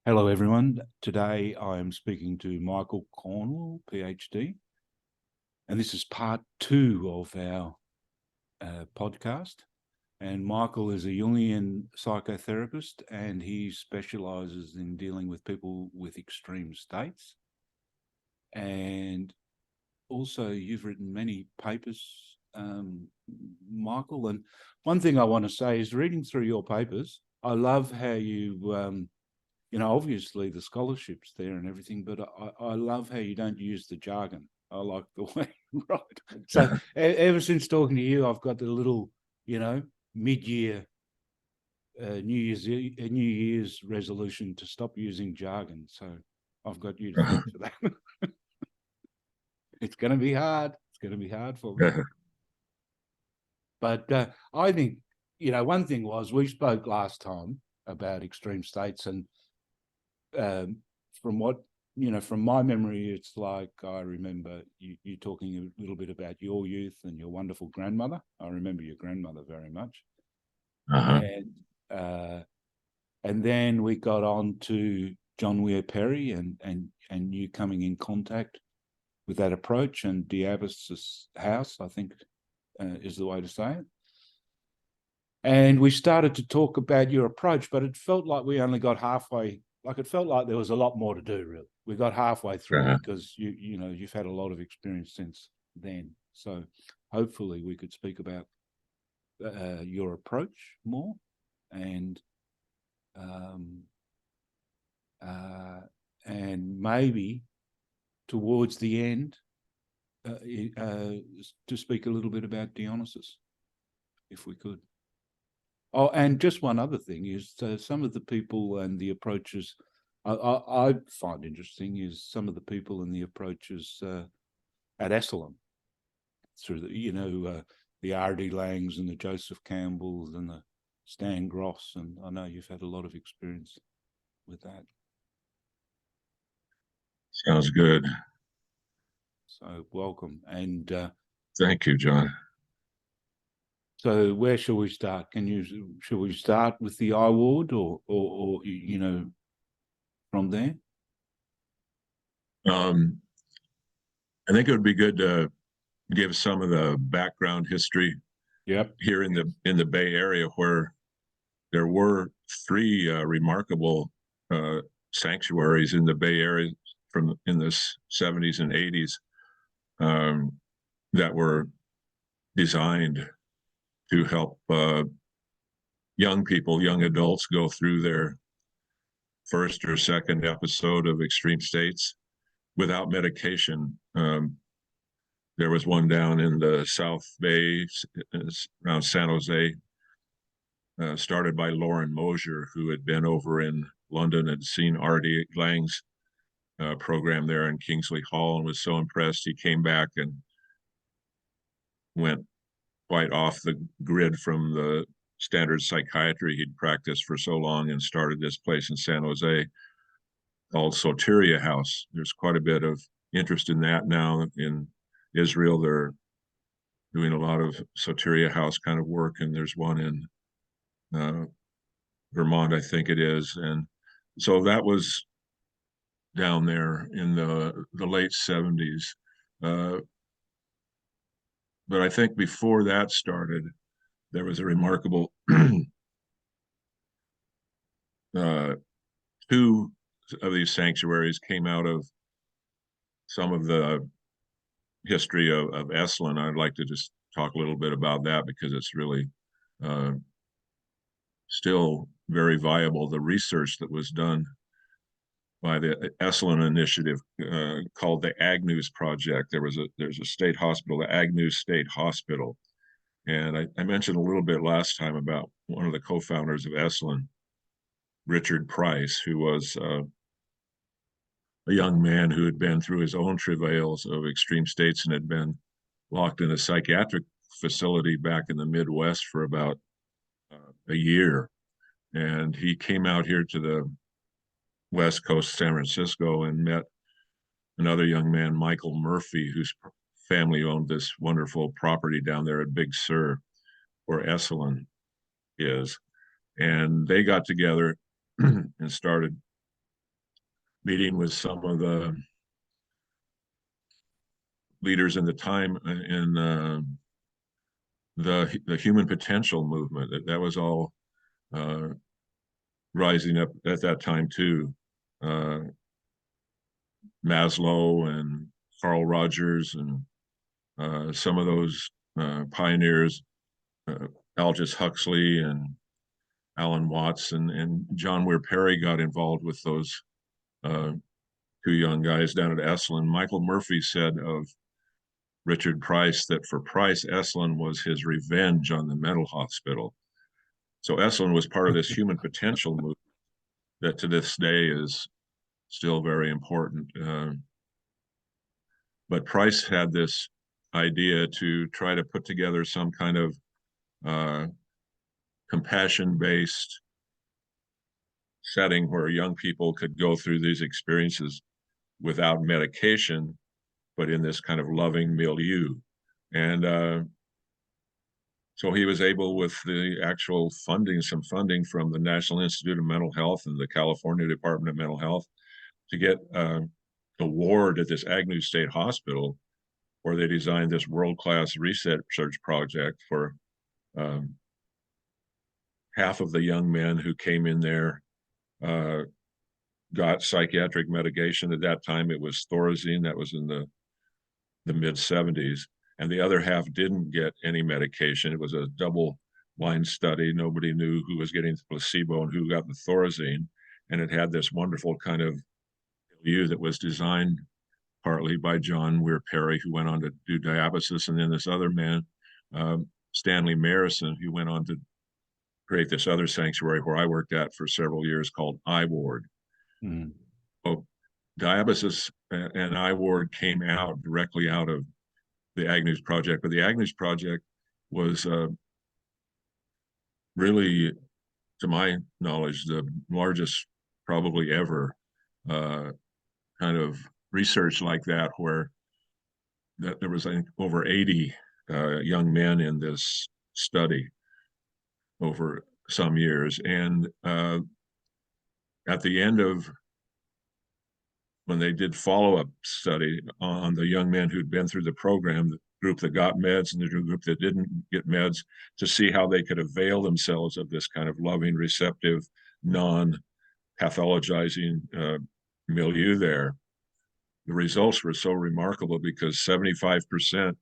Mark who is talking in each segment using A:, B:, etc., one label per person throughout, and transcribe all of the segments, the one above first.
A: Hello, everyone. Today I am speaking to Michael Cornwall Ph.D. And this is part 2 of our podcast. And Michael is a Jungian psychotherapist, and he specializes in dealing with people with extreme states. And also, you've written many papers, Michael. And one thing I want to say is, reading through your papers, I love how you obviously the scholarship's there and everything, but I love how you don't use the jargon. I like the way you write. So ever since talking to you, I've got the little, mid-year New Year's resolution to stop using jargon. So I've got you to thank for that. It's going to be hard. It's going to be hard for me. But I think, one thing was we spoke last time about extreme states, and from my memory, it's like I remember you talking a little bit about your youth and your wonderful grandmother. I remember your grandmother very much. And then we got on to John Weir Perry and you coming in contact with that approach, and Diabasis House, I think is the way to say it. And we started to talk about your approach, but it felt like we only got halfway. Like it felt like there was a lot more to do, really. We got halfway through because you've had a lot of experience since then. So hopefully we could speak about your approach more, and maybe towards the end to speak a little bit about Dionysus, if we could. Oh, and just one other thing is some of the people and the approaches I find interesting is some of the people and the approaches at Esalen through the R.D. Laings and the Joseph Campbells and the Stan Gross, and I know you've had a lot of experience with that.
B: Sounds good.
A: So welcome, and
B: thank you, John.
A: So where shall we start? Shall we start with the IWard or from there?
B: I think it would be good to give some of the background history.
A: Yep.
B: Here in the Bay Area, where there were 3 remarkable sanctuaries in the Bay Area in the 70s and 80s that were designed to help young people, young adults, go through their first or second episode of extreme states without medication. There was one down in the South Bay around San Jose, started by Lauren Mosier, who had been over in London and seen R.D. Laing's program there in Kingsley Hall and was so impressed he came back and went quite off the grid from the standard psychiatry he'd practiced for so long and started this place in San Jose called Soteria House. There's quite a bit of interest in that now in Israel. They're doing a lot of Soteria House kind of work, and there's one in Vermont, I think it is. And so that was down there in the late 70s. But I think before that started, there was a remarkable 2 of these sanctuaries came out of some of the history of Esalen. I'd like to just talk a little bit about that because it's really still very viable. The research that was done by the Esalen initiative called the Agnews Project. There's a state hospital, the Agnews State Hospital. And I mentioned a little bit last time about one of the co-founders of Esalen, Richard Price, who was a young man who had been through his own travails of extreme states and had been locked in a psychiatric facility back in the Midwest for about a year. And he came out here to the West Coast, San Francisco, and met another young man, Michael Murphy, whose family owned this wonderful property down there at Big Sur, where Esalen is. And they got together and started meeting with some of the leaders in the time in the human potential movement. That was all uh, rising up at that time too. Uh, Maslow and Carl Rogers and some of those pioneers, Aldous Huxley and Alan Watts and John Weir Perry got involved with those uh, two young guys down at Esalen. Michael Murphy said of Richard Price that for Price, Esalen was his revenge on the mental hospital. So Esalen was part of this human potential movement that to this day is still very important. But Price had this idea to try to put together some kind of uh, compassion-based setting where young people could go through these experiences without medication, but in this kind of loving milieu. And so he was able, with the actual funding, some funding from the National Institute of Mental Health and the California Department of Mental Health, to get a ward at this Agnews State Hospital, where they designed this world-class research project for half of the young men who came in there got psychiatric medication. At that time, it was Thorazine. That was in the mid 70s. And the other half didn't get any medication. It was a double-blind study. Nobody knew who was getting the placebo and who got the Thorazine. And it had this wonderful kind of milieu that was designed partly by John Weir Perry, who went on to do Diabasis, and then this other man, Stanley Marison, who went on to create this other sanctuary where I worked at for several years called IWard.
A: Mm.
B: So Diabasis and IWard came out directly out of the Agnews project, but the Agnews project was really, to my knowledge, the largest probably ever kind of research like that, where there was, I think, over 80 young men in this study over some years. And at the end of when they did follow-up study on the young men who'd been through the program, the group that got meds and the group that didn't get meds, to see how they could avail themselves of this kind of loving, receptive, non-pathologizing milieu there. The results were so remarkable because 75%,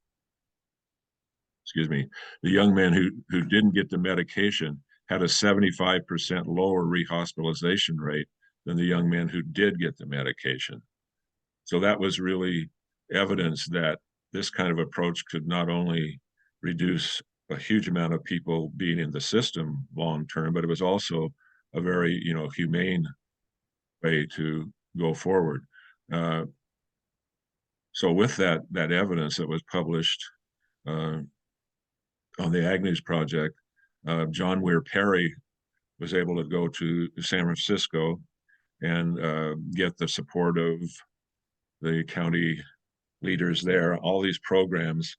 B: the young men who didn't get the medication had a 75% lower rehospitalization rate than the young men who did get the medication. So that was really evidence that this kind of approach could not only reduce a huge amount of people being in the system long term, but it was also a very, humane way to go forward. So with that evidence that was published on the Agnews project, John Weir Perry was able to go to San Francisco and get the support of the county leaders there. All these programs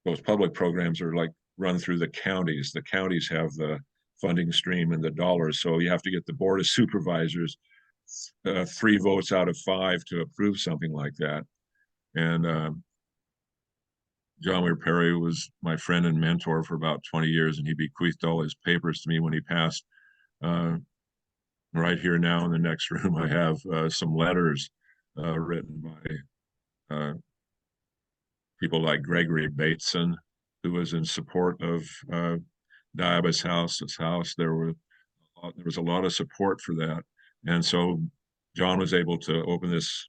B: those public programs are like run through the counties. The counties have the funding stream and the dollars. So you have to get the board of supervisors 3 votes out of 5 to approve something like that. And John Weir Perry was my friend and mentor for about 20 years, and he bequeathed all his papers to me when he passed. Right here now in the next room, I have some letters written by people like Gregory Bateson, who was in support of Diabasis House. There was a lot of support for that. And so John was able to open this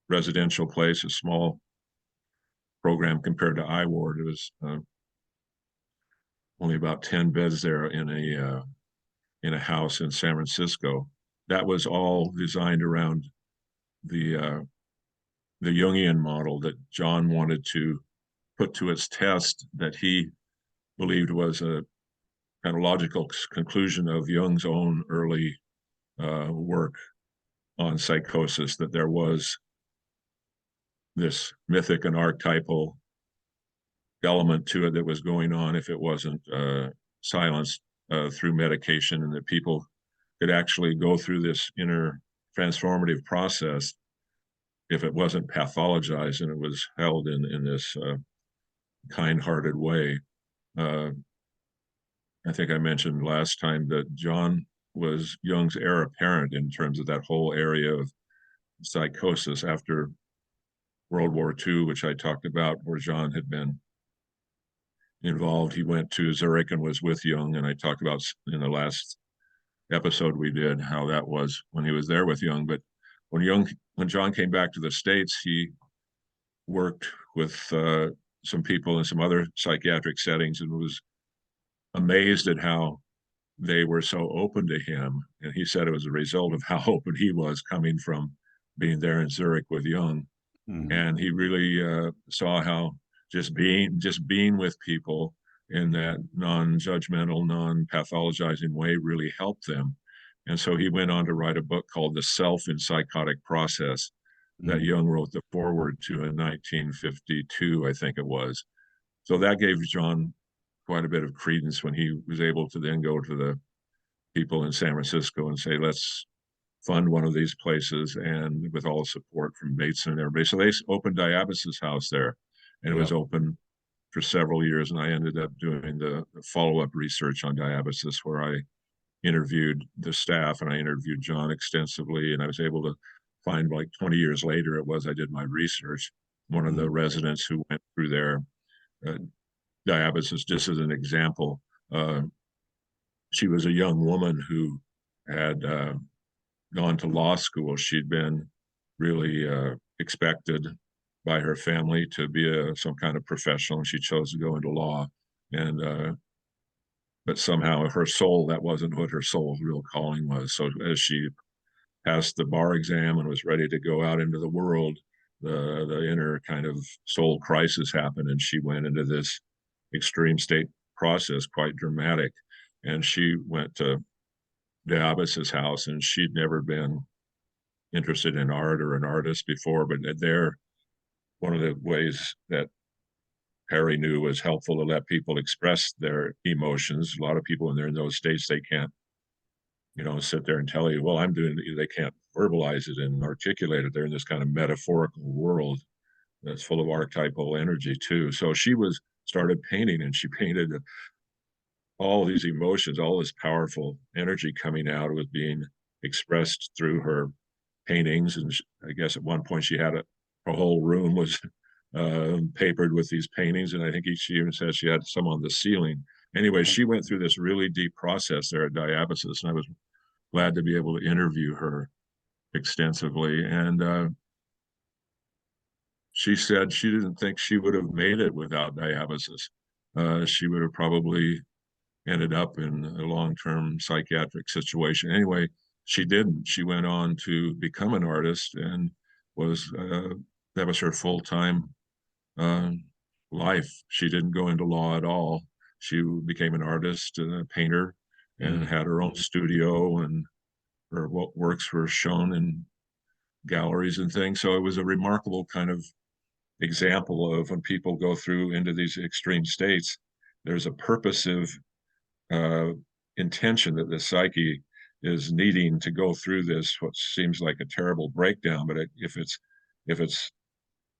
B: residential place, a small program compared to IWard. It was only about 10 beds there in a house in San Francisco. That was all designed around the Jungian model that John wanted to put to its test, that he believed was a kind of logical conclusion of Jung's own early work on psychosis, that there was this mythic and archetypal element to it that was going on if it wasn't silenced through medication, and that people could actually go through this inner transformative process if it wasn't pathologized and it was held in this kind-hearted way. I think I mentioned last time that John was Jung's heir apparent in terms of that whole area of psychosis after World War II, which I talked about, where John had been involved. He went to Zurich and was with Jung, and I talked about in the last episode we did how that was when he was there with Jung. But when John came back to the States, he worked with some people in some other psychiatric settings and was amazed at how they were so open to him. And he said it was a result of how open he was coming from being there in Zurich with Jung. And he really saw how just being with people in that non-judgmental, non-pathologizing way really helped them. And so he went on to write a book called The Self in Psychotic Process that Jung wrote the foreword to in 1952, I think it was. So that gave John quite a bit of credence when he was able to then go to the people in San Francisco and say, let's fund one of these places, and with all the support from Bateson and everybody. So they opened Diabasis House there, and it was open for several years. And I ended up doing the follow-up research on diabasis, where I interviewed the staff and I interviewed John extensively. And I was able to find, like 20 years later, I did my research. One of the residents who went through their diabasis, just as an example, she was a young woman who had gone to law school. She'd been really expected by her family to be some kind of professional, and she chose to go into law. And but somehow her soul, that wasn't what her soul's real calling was. So as she passed the bar exam and was ready to go out into the world, the inner kind of soul crisis happened, and she went into this extreme state process, quite dramatic. And she went to Diabasis House, and she'd never been interested in art or an artist before, but there, one of the ways that Perry knew was helpful to let people express their emotions. A lot of people when they're in those states, they can't, sit there and tell you, well, I'm doing, they can't verbalize it and articulate it. They're in this kind of metaphorical world that's full of archetypal energy too. So she started painting, and she painted all these emotions, all this powerful energy coming out was being expressed through her paintings. And I guess at one point she had her whole room was papered with these paintings. And I think she even said she had some on the ceiling. Anyway, she went through this really deep process there at Diabasis, and I was glad to be able to interview her extensively. And she said she didn't think she would have made it without Diabasis. She would have probably ended up in a long-term psychiatric situation. Anyway, she didn't. She went on to become an artist, and that was her full-time life. She didn't go into law at all. She became an artist and a painter, and had her own studio, and her works were shown in galleries and things. So it was a remarkable kind of example of when people go through into these extreme states, there's a purposive intention that the psyche is needing to go through this, what seems like a terrible breakdown. But if it's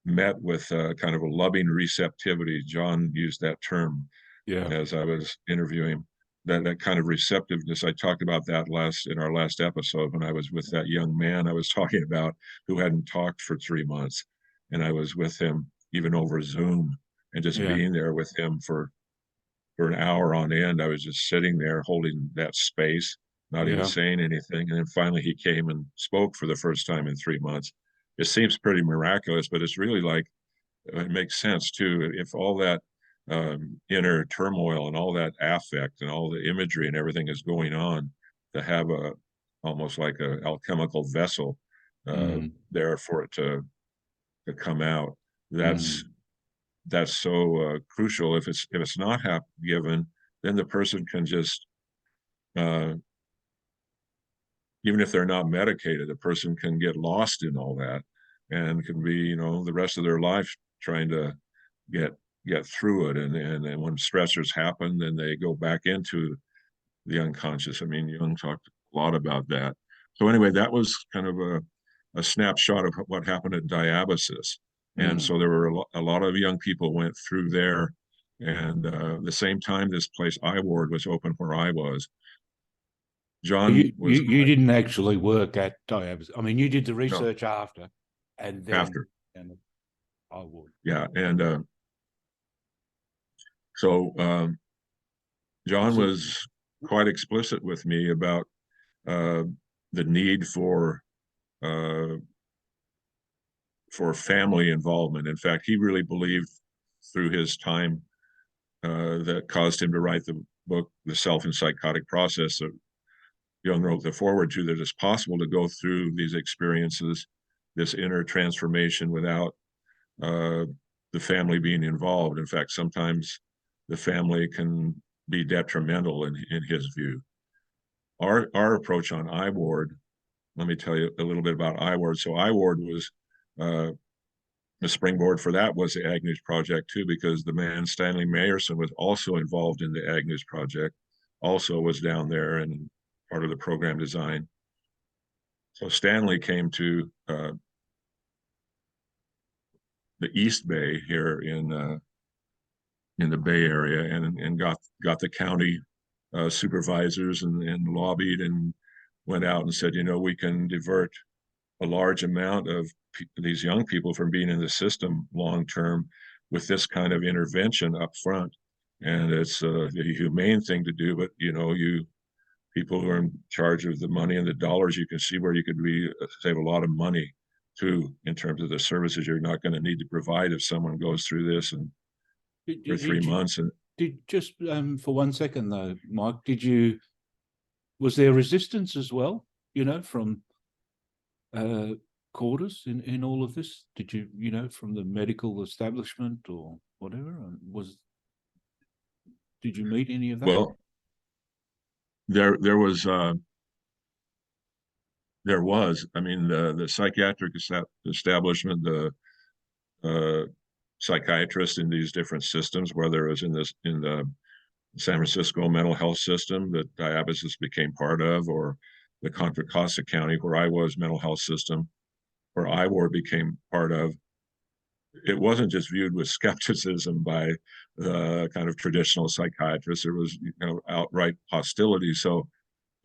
B: met with kind of a loving receptivity, John used that term as I was interviewing, that kind of receptiveness. I talked about that in our last episode when I was with that young man I was talking about who hadn't talked for 3 months. And I was with him even over Zoom, and just being there with him for an hour on end. I was just sitting there holding that space, not even saying anything. And then finally he came and spoke for the first time in 3 months. It seems pretty miraculous, but it's really like, it makes sense too. If all that inner turmoil and all that affect and all the imagery and everything is going on, to have almost like a alchemical vessel there for it to come out, that's so crucial. If it's not given, then the person can just, even if they're not medicated, a person can get lost in all that, and can be, the rest of their life trying to get through it. And when stressors happen, then they go back into the unconscious. I mean, Jung talked a lot about that. So anyway, that was kind of a snapshot of what happened at Diabasis. And so there were a lot of young people went through there. And the same time, this place, IWard, was open where I was. John was
A: you didn't actually work at Diabasis. I mean, you did the research after, and then
B: after.
A: And IWard.
B: Yeah, and so John was quite explicit with me about the need for family involvement. In fact, he really believed through his time that caused him to write the book, The Self and Psychotic Process, that Jung wrote the foreword to, that it's possible to go through these experiences, this inner transformation, without the family being involved. In fact, sometimes the family can be detrimental in his view. Our approach on IWard, let me tell you a little bit about IWard. So IWard was the springboard for that was the Agnews project too, because the man Stanley Mayerson was also involved in the Agnews project, also was down there and part of the program design. So Stanley came to the East Bay here in the Bay Area and got the county supervisors and lobbied and went out and said, we can divert a large amount of these young people from being in the system long term with this kind of intervention up front. And it's a humane thing to do, but you people who are in charge of the money and the dollars, you can see where you could save a lot of money too in terms of the services you're not going to need to provide if someone goes through this and for 3 months. And
A: just for 1 second though, Mike, was there resistance as well, from quarters in all of this? Did you, from the medical establishment or whatever? Did you meet any of that?
B: Well, there was. I mean, the psychiatric establishment, the psychiatrists in these different systems, whether it was in the San Francisco mental health system that Diabasis became part of, or the Contra Costa County, where I was, mental health system, where IWard became part of, it wasn't just viewed with skepticism by the kind of traditional psychiatrists. There was outright hostility. So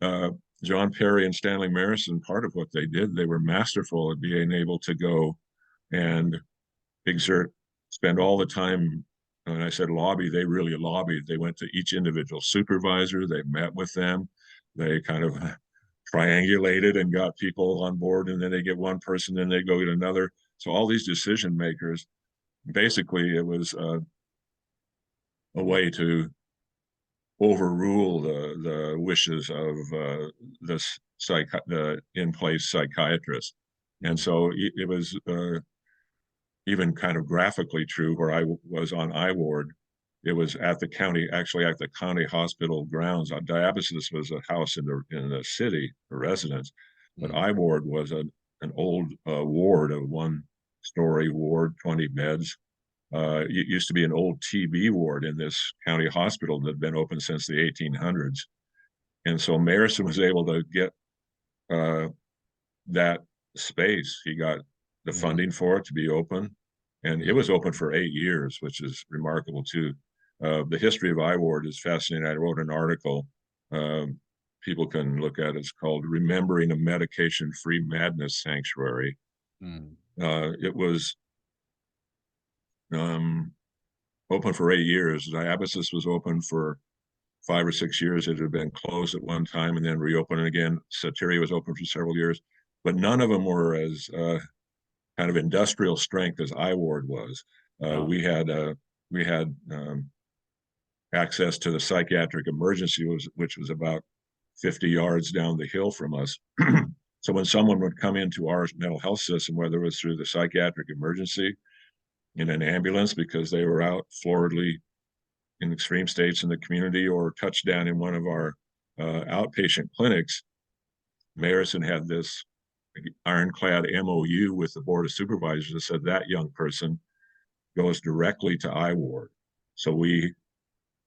B: John Perry and Stanley Mayerson, part of what they did, they were masterful at being able to go and spend all the time. When I said lobby, they really lobbied. They went to each individual supervisor, they met with them, they kind of triangulated and got people on board, and then they get one person, then they go get another. So all these decision makers, basically it was a way to overrule the wishes of the in-place psychiatrist. And so it was even kind of graphically true where I was on IWard. It was at the county hospital grounds. Diabasis was a house in the city, a residence, but IWard was an old ward, a one-story ward, 20 beds. It used to be an old TB ward in this county hospital that had been open since the 1800s. And so Mayerson was able to get that space. He got the funding for it to be open, and it was open for 8 years, which is remarkable too. The history of IWard is fascinating. I wrote an article. People can look at it. It's called Remembering a Medication-Free Madness Sanctuary. It was open for 8 years. Diabasis was open for 5 or 6 years. It had been closed at one time and then reopened again. Satiri was open for several years, but none of them were as kind of industrial strength as IWard was. We had access to the psychiatric emergency, which was about 50 yards down the hill from us. So when someone would come into our mental health system, whether it was through the psychiatric emergency in an ambulance because they were out floridly in extreme states in the community, or touchdown in one of our outpatient clinics, Mayerson had this ironclad MOU with the Board of Supervisors that said that young person goes directly to IWard. So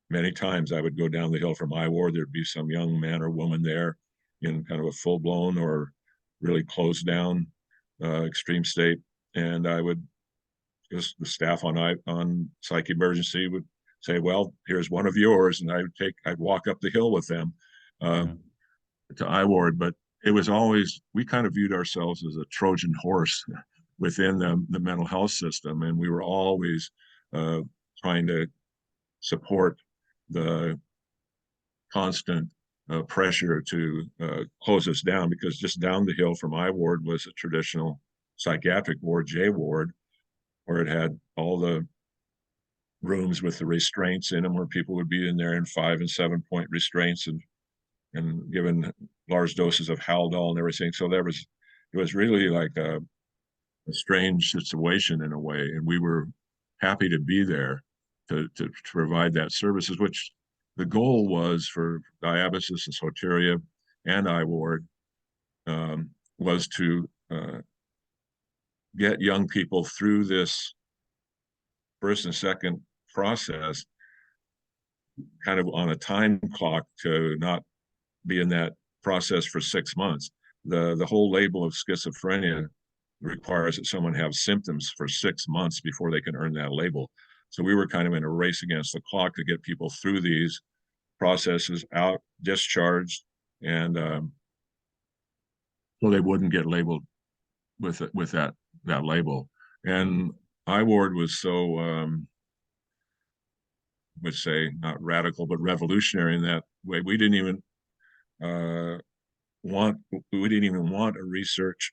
B: many times I would go down the hill from IWard, there'd be some young man or woman there, in kind of a full-blown or really closed down extreme state. And I would just, the staff on psych emergency would say, well, here's one of yours, and I'd walk up the hill with them to IWard. But it was always, we kind of viewed ourselves as a Trojan horse within the mental health system, and we were always trying to support the constant pressure to close us down, because just down the hill from IWard was a traditional psychiatric ward, JWard, where it had all the rooms with the restraints in them, where people would be in there in 5 and 7 point restraints and given large doses of Haldol and everything. So it was really like a strange situation in a way, and we were happy to be there to provide that services, which the goal was for Diabasis and Soteria and IWard was to get young people through this first and second process kind of on a time clock, to not be in that process for 6 months. The whole label of schizophrenia requires that someone have symptoms for 6 months before they can earn that label. So we were kind of in a race against the clock to get people through these processes, out, discharged, and so they wouldn't get labeled with that label. And IWard was so would say not radical but revolutionary in that way. We didn't even want a research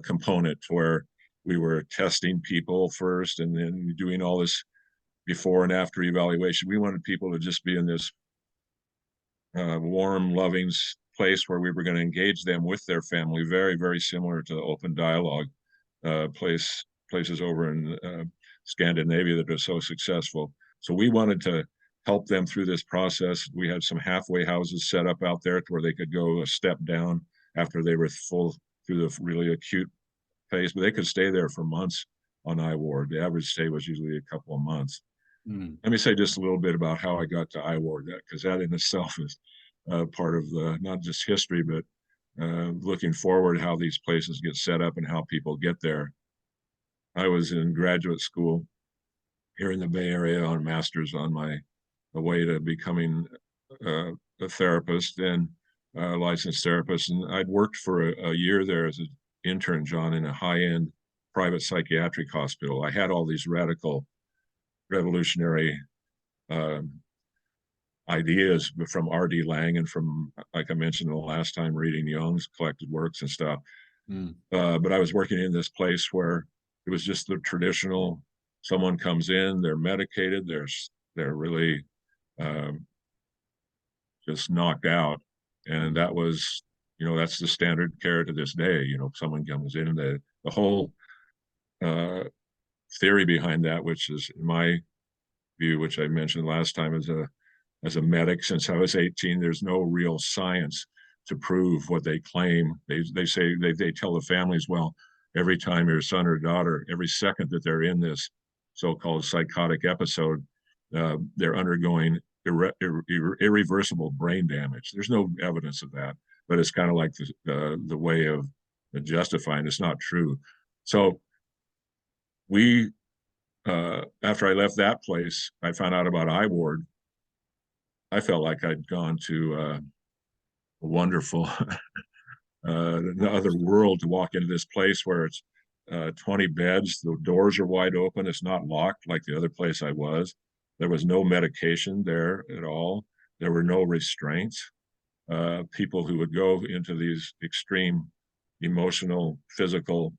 B: component where we were testing people first and then doing all this before and after evaluation. We wanted people to just be in this warm, loving place where we were going to engage them with their family, very, very similar to the open dialogue places over in Scandinavia that are so successful. So we wanted to help them through this process. We had some halfway houses set up out there where they could go a step down after they were full through the really acute phase, but they could stay there for months on IWard. The average stay was usually a couple of months. Let me say just a little bit about how I got to IWard, because that in itself is part of the, not just history, but looking forward, how these places get set up and how people get there. I was in graduate school here in the Bay Area on a master's on my way to becoming a therapist and a licensed therapist. And I'd worked for a year there as an intern, John, in a high-end private psychiatric hospital. I had all these radical, revolutionary ideas from R.D. Laing and from, like I mentioned the last time, reading Jung's collected works and stuff. But I was working in this place where it was just the traditional, someone comes in, they're medicated, they're really just knocked out. And that was, that's the standard care to this day. Someone comes in, and the whole theory behind that, which is in my view, which I mentioned last time, as a medic since I was 18, there's no real science to prove what they claim. They say, they tell the families, well, every time your son or daughter, every second that they're in this so-called psychotic episode, they're undergoing irreversible brain damage. There's no evidence of that, but it's kind of like the way of justifying it's not true. So we, after I left that place, I found out about IWard. I felt like I'd gone to a wonderful another world, to walk into this place where it's 20 beds, the doors are wide open, it's not locked like the other place I was. There was no medication there at all. There were no restraints. People who would go into these extreme emotional, physical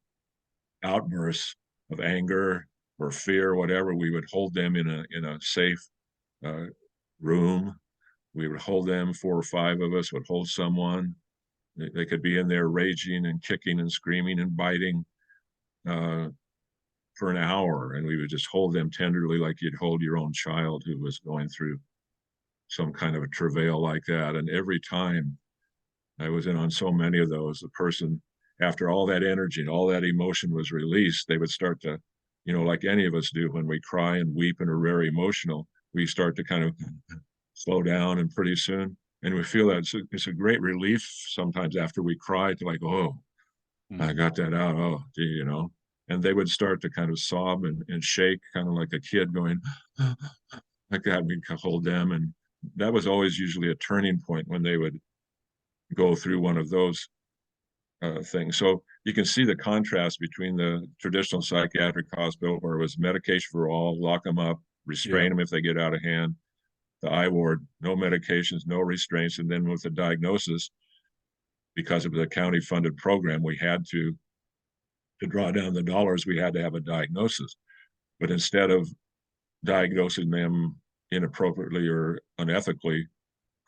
B: outbursts of anger or fear, whatever, we would hold them in a safe room. We would hold them, 4 or 5 of us would hold someone. They could be in there raging and kicking and screaming and biting for an hour, and we would just hold them tenderly like you'd hold your own child who was going through some kind of a travail like that. And every time I was in on so many of those, the person, after all that energy and all that emotion was released, they would start to, like any of us do when we cry and weep and are very emotional, we start to kind of slow down, and pretty soon And we feel that it's a great relief sometimes after we cry to like, oh, I got that out. Oh, gee, you know. And they would start to kind of sob and shake, kind of like a kid going like that. We'd hold them. And that was always usually a turning point when they would go through one of those things. So you can see the contrast between the traditional psychiatric hospital, where it was medication for all, lock them up, restrain them if they get out of hand. The IWard, no medications, no restraints. And then with the diagnosis, because of the county funded program, we had to draw down the dollars, we had to have a diagnosis. But instead of diagnosing them inappropriately or unethically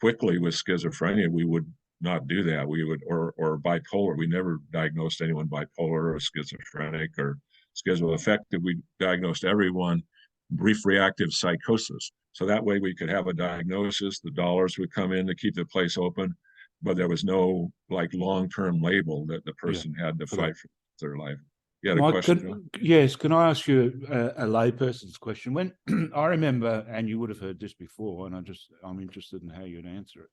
B: quickly with schizophrenia, we would not do that. We would, or bipolar. We never diagnosed anyone bipolar or schizophrenic or schizoaffective. We diagnosed everyone brief reactive psychosis. So that way we could have a diagnosis, the dollars would come in to keep the place open, but there was no like long-term label that the person had to fight for their life. You had a question, John?
A: Yes, can I ask you a layperson's question? When I remember, and you would have heard this before, and I'm interested in how you'd answer it.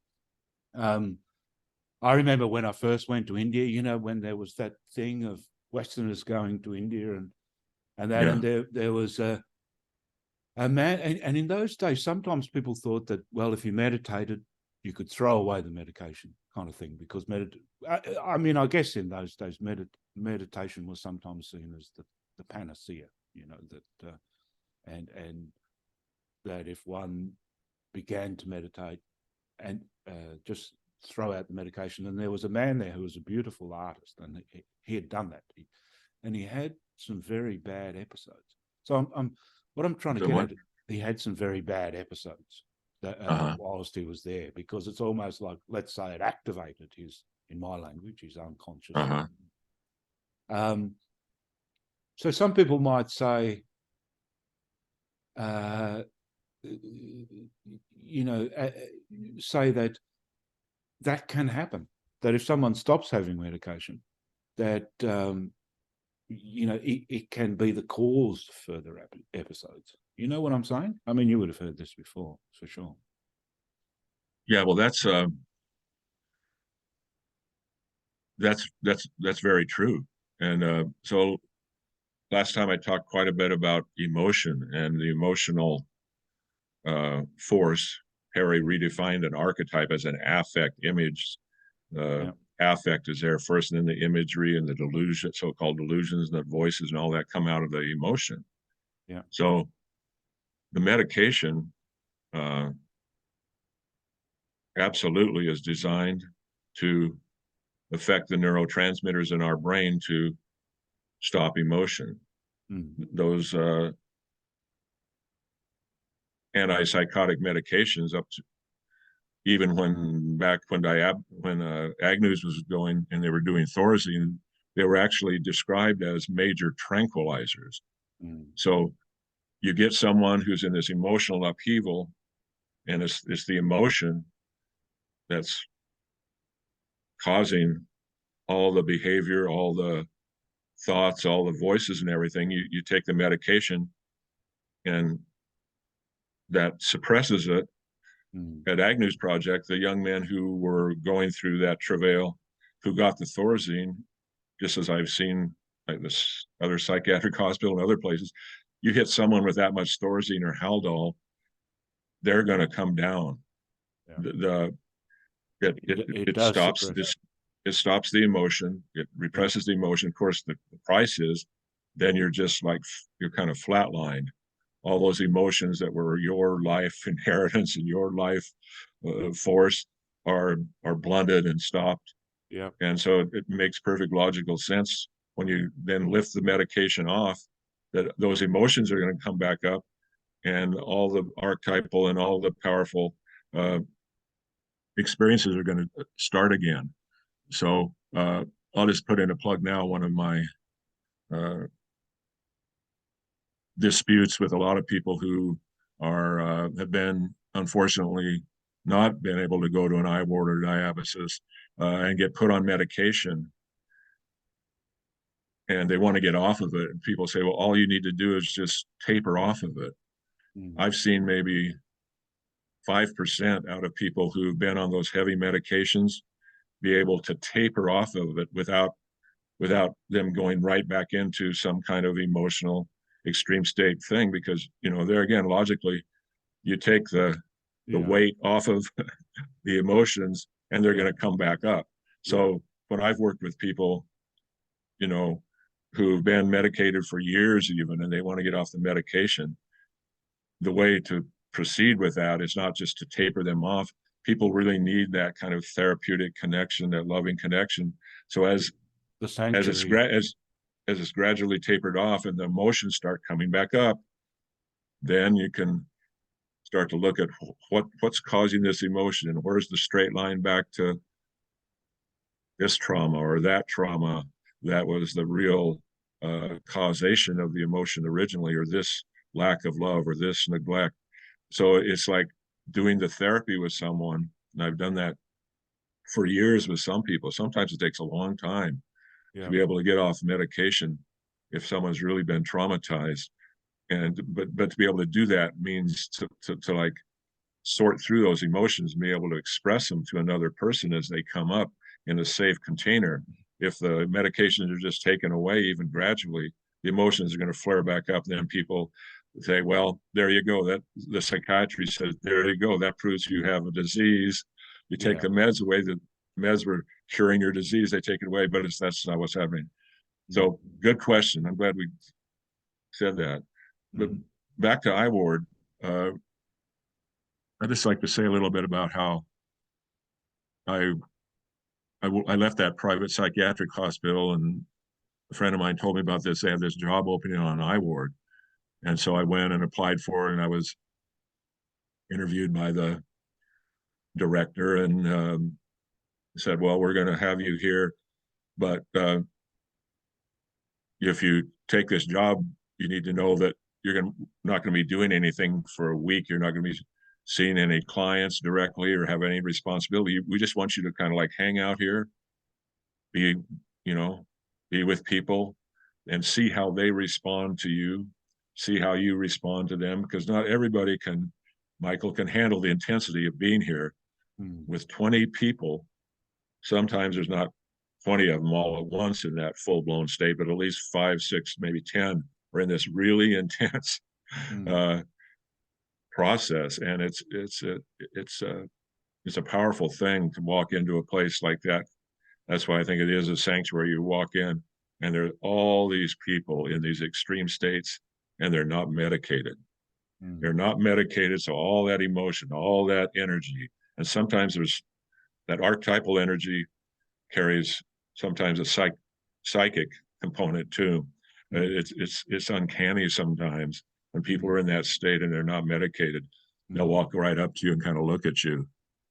A: I remember when I first went to India, you know, when there was that thing of Westerners going to India and there was a man, and in those days, sometimes people thought that, well, if you meditated, you could throw away the medication kind of thing, because I mean, I guess in those days, meditation was sometimes seen as the panacea, you know, that and that if one began to meditate and just throw out the medication. And there was a man there who was a beautiful artist, and he had done that, and he had some very bad episodes. So what I'm trying to get at, he had some very bad episodes that whilst he was there, because it's almost like, let's say, it activated his, in my language, his unconscious. So some people might say, you know, say that can happen, that if someone stops having medication, that you know, it can be the cause of further episodes. You know what I'm saying? I mean, you would have heard this before, for sure.
B: Yeah, well, that's very true. And so last time I talked quite a bit about emotion and the emotional force. Harry redefined an archetype as an affect image. Affect is there first, and then the imagery and the delusion, so-called delusions, and the voices and all that come out of the emotion.
A: Yeah.
B: So the medication absolutely is designed to affect the neurotransmitters in our brain to stop emotion. Those antipsychotic medications, up to even when Agnews was going and they were doing Thorazine, they were actually described as major tranquilizers. So you get someone who's in this emotional upheaval, and it's the emotion that's causing all the behavior, all the thoughts, all the voices and everything. You take the medication and that suppresses it. At Agnews Project, the young men who were going through that travail, who got the Thorazine, just as I've seen at this other psychiatric hospital and other places, you hit someone with that much Thorazine or Haldol, they're going to come down. It stops this. It stops the emotion. It represses the emotion. Of course, the price is then you're just like, you're kind of flatlined. All those emotions that were your life inheritance and your life force are blunted and stopped.
A: Yeah.
B: And so it makes perfect logical sense when you then lift the medication off, that those emotions are going to come back up, and all the archetypal and all the powerful experiences are going to start again. So I'll just put in a plug now. One of my disputes with a lot of people who are have been, unfortunately, not been able to go to an IWard or Diabasis and get put on medication, and they want to get off of it. And people say, well, all you need to do is just taper off of it. I've seen maybe 5% out of people who've been on those heavy medications be able to taper off of it without them going right back into some kind of emotional extreme state thing. Because, you know, there again, logically, you take the weight off of the emotions and they're going to come back up. So when I've worked with people, you know, who've been medicated for years even, and they want to get off the medication, the way to proceed with that is not just to taper them off. People really need that kind of therapeutic connection, that loving connection. So as it's gradually tapered off and the emotions start coming back up, then you can start to look at what's causing this emotion, and where's the straight line back to this trauma or that trauma that was the real causation of the emotion originally, or this lack of love or this neglect. So it's like doing the therapy with someone, and I've done that for years with some people. Sometimes it takes a long time to be able to get off medication if someone's really been traumatized. But to be able to do that means to like sort through those emotions and be able to express them to another person as they come up in a safe container. If the medications are just taken away, even gradually, the emotions are going to flare back up. Then people say, well, there you go. That the psychiatry says, there you go. That proves you have a disease. You take the meds away. The meds were curing your disease. They take it away, but that's not what's happening. So good question. I'm glad we said that. But back to IWard, I'd just like to say a little bit about how I left that private psychiatric hospital, and a friend of mine told me about this. They had this job opening on IWard. And so I went and applied for it, and I was interviewed by the director, and said, well, we're going to have you here, but if you take this job, you need to know that you're not going to be doing anything for a week. You're not going to be seeing any clients directly or have any responsibility. We just want you to kind of like hang out here, be with people and see how they respond to you, see how you respond to them, because not everybody Michael can handle the intensity of being here with 20 people. Sometimes there's not 20 of them all at once in that full-blown state, but at least 5, 6, maybe 10 are in this really intense process. And it's a powerful thing to walk into a place like that. That's why I think it is a sanctuary. You walk in and there are all these people in these extreme states, and they're not medicated. They're not medicated. So all that emotion, all that energy, and sometimes there's that archetypal energy carries sometimes a psychic component too. It's uncanny sometimes when people are in that state and they're not medicated. They'll walk right up to you and kind of look at you.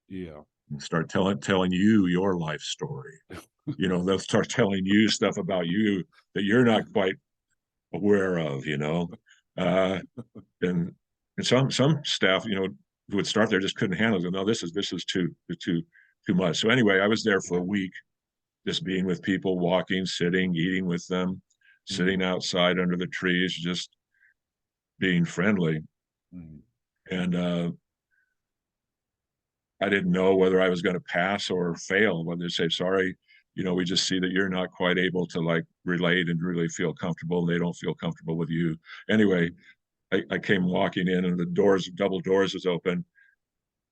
B: And start telling you your life story. They'll start telling you stuff about you that you're not quite aware of, and some staff, who would start there just couldn't handle it. No, this is too much. So anyway, I was there for a week, just being with people, walking, sitting, eating with them, sitting outside under the trees, just being friendly. And I didn't know whether I was going to pass or fail, when they say, sorry, we just see that you're not quite able to like relate and really feel comfortable, and they don't feel comfortable with you. Anyway, I came walking in, and the double doors was open,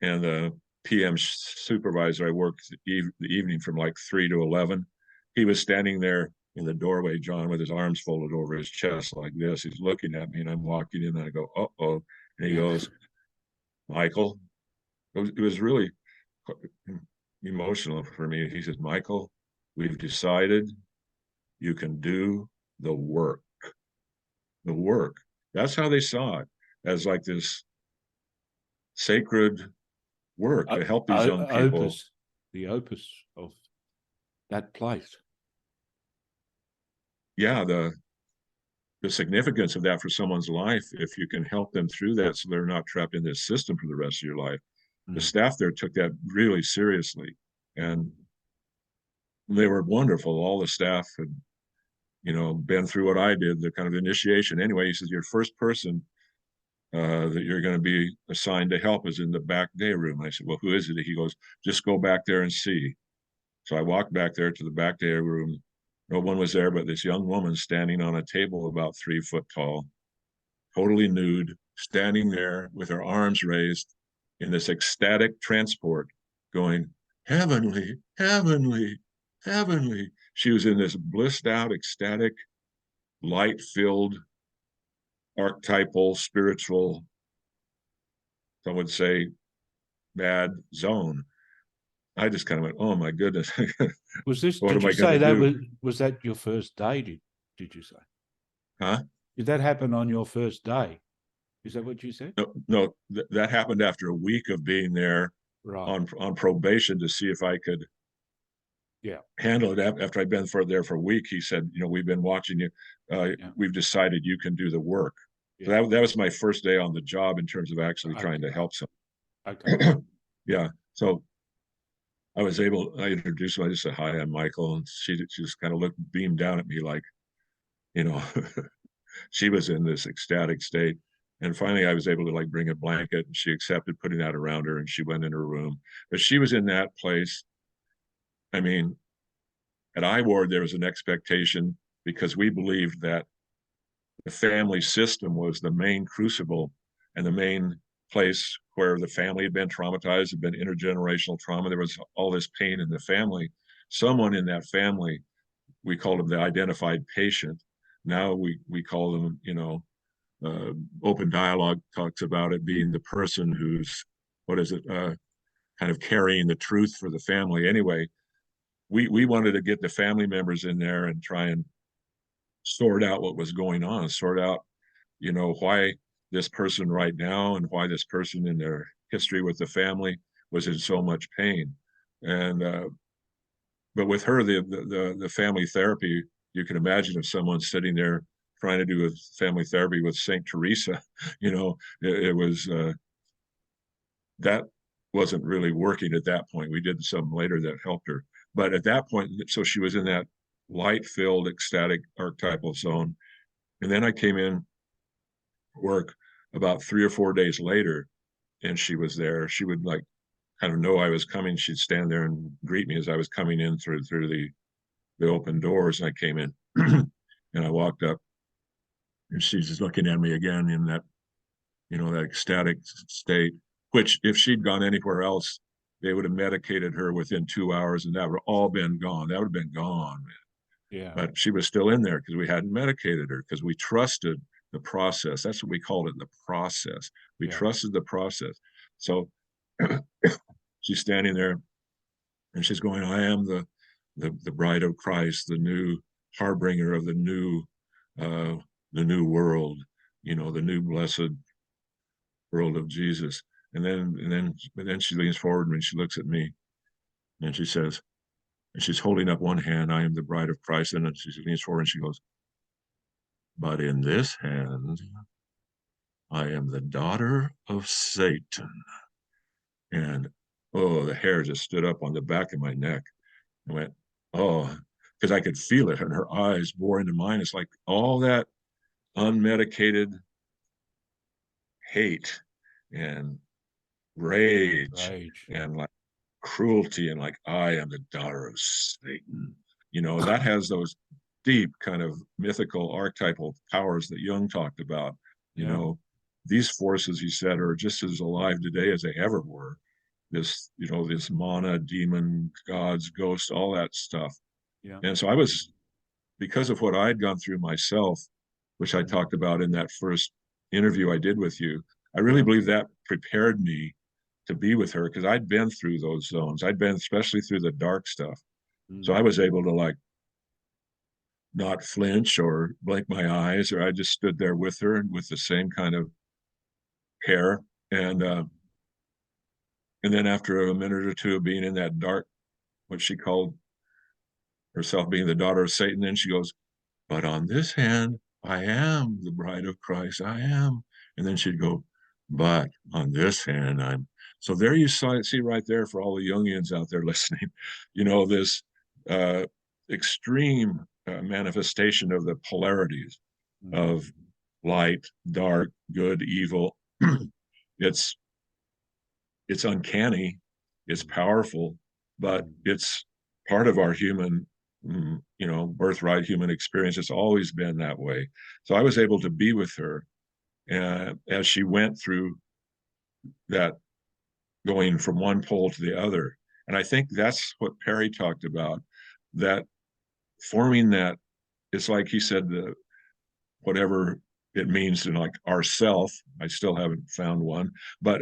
B: and the PM supervisor, I worked the evening from like 3 to 11. He was standing there in the doorway, John, with his arms folded over his chest like this. He's looking at me, and I'm walking in, and I go, uh-oh. And he goes, Michael. It was really emotional for me. He says, Michael, we've decided you can do the work. The work. That's how they saw it, as like this sacred work to help these young people.
A: The opus of that place. Yeah,
B: the significance of that for someone's life, if you can help them through that so they're not trapped in this system for the rest of your life. The staff there took that really seriously, and they were wonderful. All the staff had, been through what I did, the kind of initiation. Anyway, he says, you're first person that you're going to be assigned to help is in the back day room. I said, well, who is it? He goes, just go back there and see. So I walked back there to the back day room. No one was there but this young woman standing on a table about 3 foot tall, totally nude, standing there with her arms raised in this ecstatic transport, going, heavenly, heavenly, heavenly. She was in this blissed out, ecstatic, light filled, archetypal, spiritual, some would say, bad zone. I just kind of went, oh my goodness.
A: Was this,
B: What
A: did
B: am I
A: you
B: going
A: say
B: to
A: that
B: do?
A: was that your first day? Did you say?
B: Huh?
A: Did that happen on your first day? Is that what you said?
B: No, no, that happened after a week of being there
A: Right.
B: on probation to see if I could
A: Yeah.
B: handle it. After I'd been there for a week, he said, you know, we've been watching you.
A: Yeah.
B: We've decided you can do the work. So
A: Yeah.
B: that was my first day on the job in terms of actually trying to
A: Okay.
B: help someone.
A: Okay.
B: Yeah. So I introduced her. I just said, hi, I'm Michael. And she just kind of beamed down at me like, you know, she was in this ecstatic state. And finally, I was able to like bring a blanket, and she accepted putting that around her, and she went in her room. But she was in that place. I mean, at IWard, there was an expectation because we believed that the family system was the main crucible and the main place where the family had been traumatized, had been intergenerational trauma. There was all this pain in the family. Someone in that family, we called them the identified patient. Now we call them, you know, open dialogue talks about it being the person who's, what is it, kind of carrying the truth for the family. Anyway, we wanted to get the family members in there and try and sort out what was going on, sort out, you know, why this person right now and why this person in their history with the family was in so much pain. And but with her, the family therapy, you can imagine if someone's sitting there trying to do a family therapy with Saint Teresa, you know, it was that wasn't really working at that point. We did some later that helped her, but at that point, so she was in that light-filled, ecstatic, archetypal zone. And then I came in work about 3 or 4 days later, and she was there. She would like kind of know I was coming. She'd stand there and greet me as I was coming in through the open doors. And I came in and I walked up, and she's just looking at me again in that, you know, that ecstatic state, which if she'd gone anywhere else, they would have medicated her within 2 hours and that would have all been gone. That would have been gone.
A: Yeah.
B: But she was still in there because we hadn't medicated her, because we trusted the process. That's what we called it, the process. We trusted the process. So she's standing there and she's going, I am the bride of Christ, the new harbinger of the new world, you know, the new blessed world of Jesus. And then she leans forward and she looks at me and she says, and she's holding up one hand, I am the bride of Christ. And then she leans forward and she goes, but in this hand, I am the daughter of Satan. And oh, the hair just stood up on the back of my neck. I went, oh, because I could feel it, and her eyes bore into mine. It's like all that unmedicated hate and rage and like cruelty and like, I am the daughter of Satan. You know, that has those deep kind of mythical archetypal powers that Jung talked about. You know, these forces, he said, are just as alive today as they ever were. This, you know, this mana, demon, gods, ghosts, all that stuff.
A: Yeah.
B: And so I was, because of what I'd gone through myself, which I talked about in that first interview I did with you, I really believe that prepared me to be with her, because I'd been through those zones. I'd been especially through the dark stuff. So I was able to like not flinch or blink my eyes, or I just stood there with her and with the same kind of care. And then after a minute or two of being in that dark, what she called herself being the daughter of Satan, then she goes, but on this hand, I am the bride of Christ. I am. And then she'd go, but on this hand, I'm. So there you see right there for all the Jungians out there listening, you know, this extreme manifestation of the polarities of light, dark, good, evil, it's uncanny, it's powerful, but it's part of our human, birthright human experience. It's always been that way. So I was able to be with her, as she went through that, going from one pole to the other. And I think that's what Perry talked about, that forming that, it's like he said, the whatever it means to like ourself. I still haven't found one, but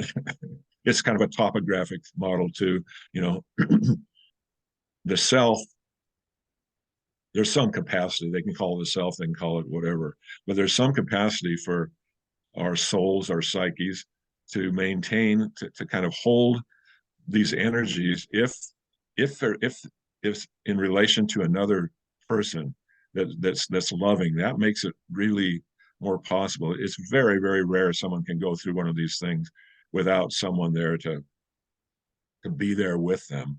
B: it's kind of a topographic model too. The self, there's some capacity. They can call it the self, they can call it whatever, but there's some capacity for our souls, our psyches, to maintain, to kind of hold these energies if in relation to another person that's loving. That makes it really more possible. It's very, very rare someone can go through one of these things without someone there to be there with them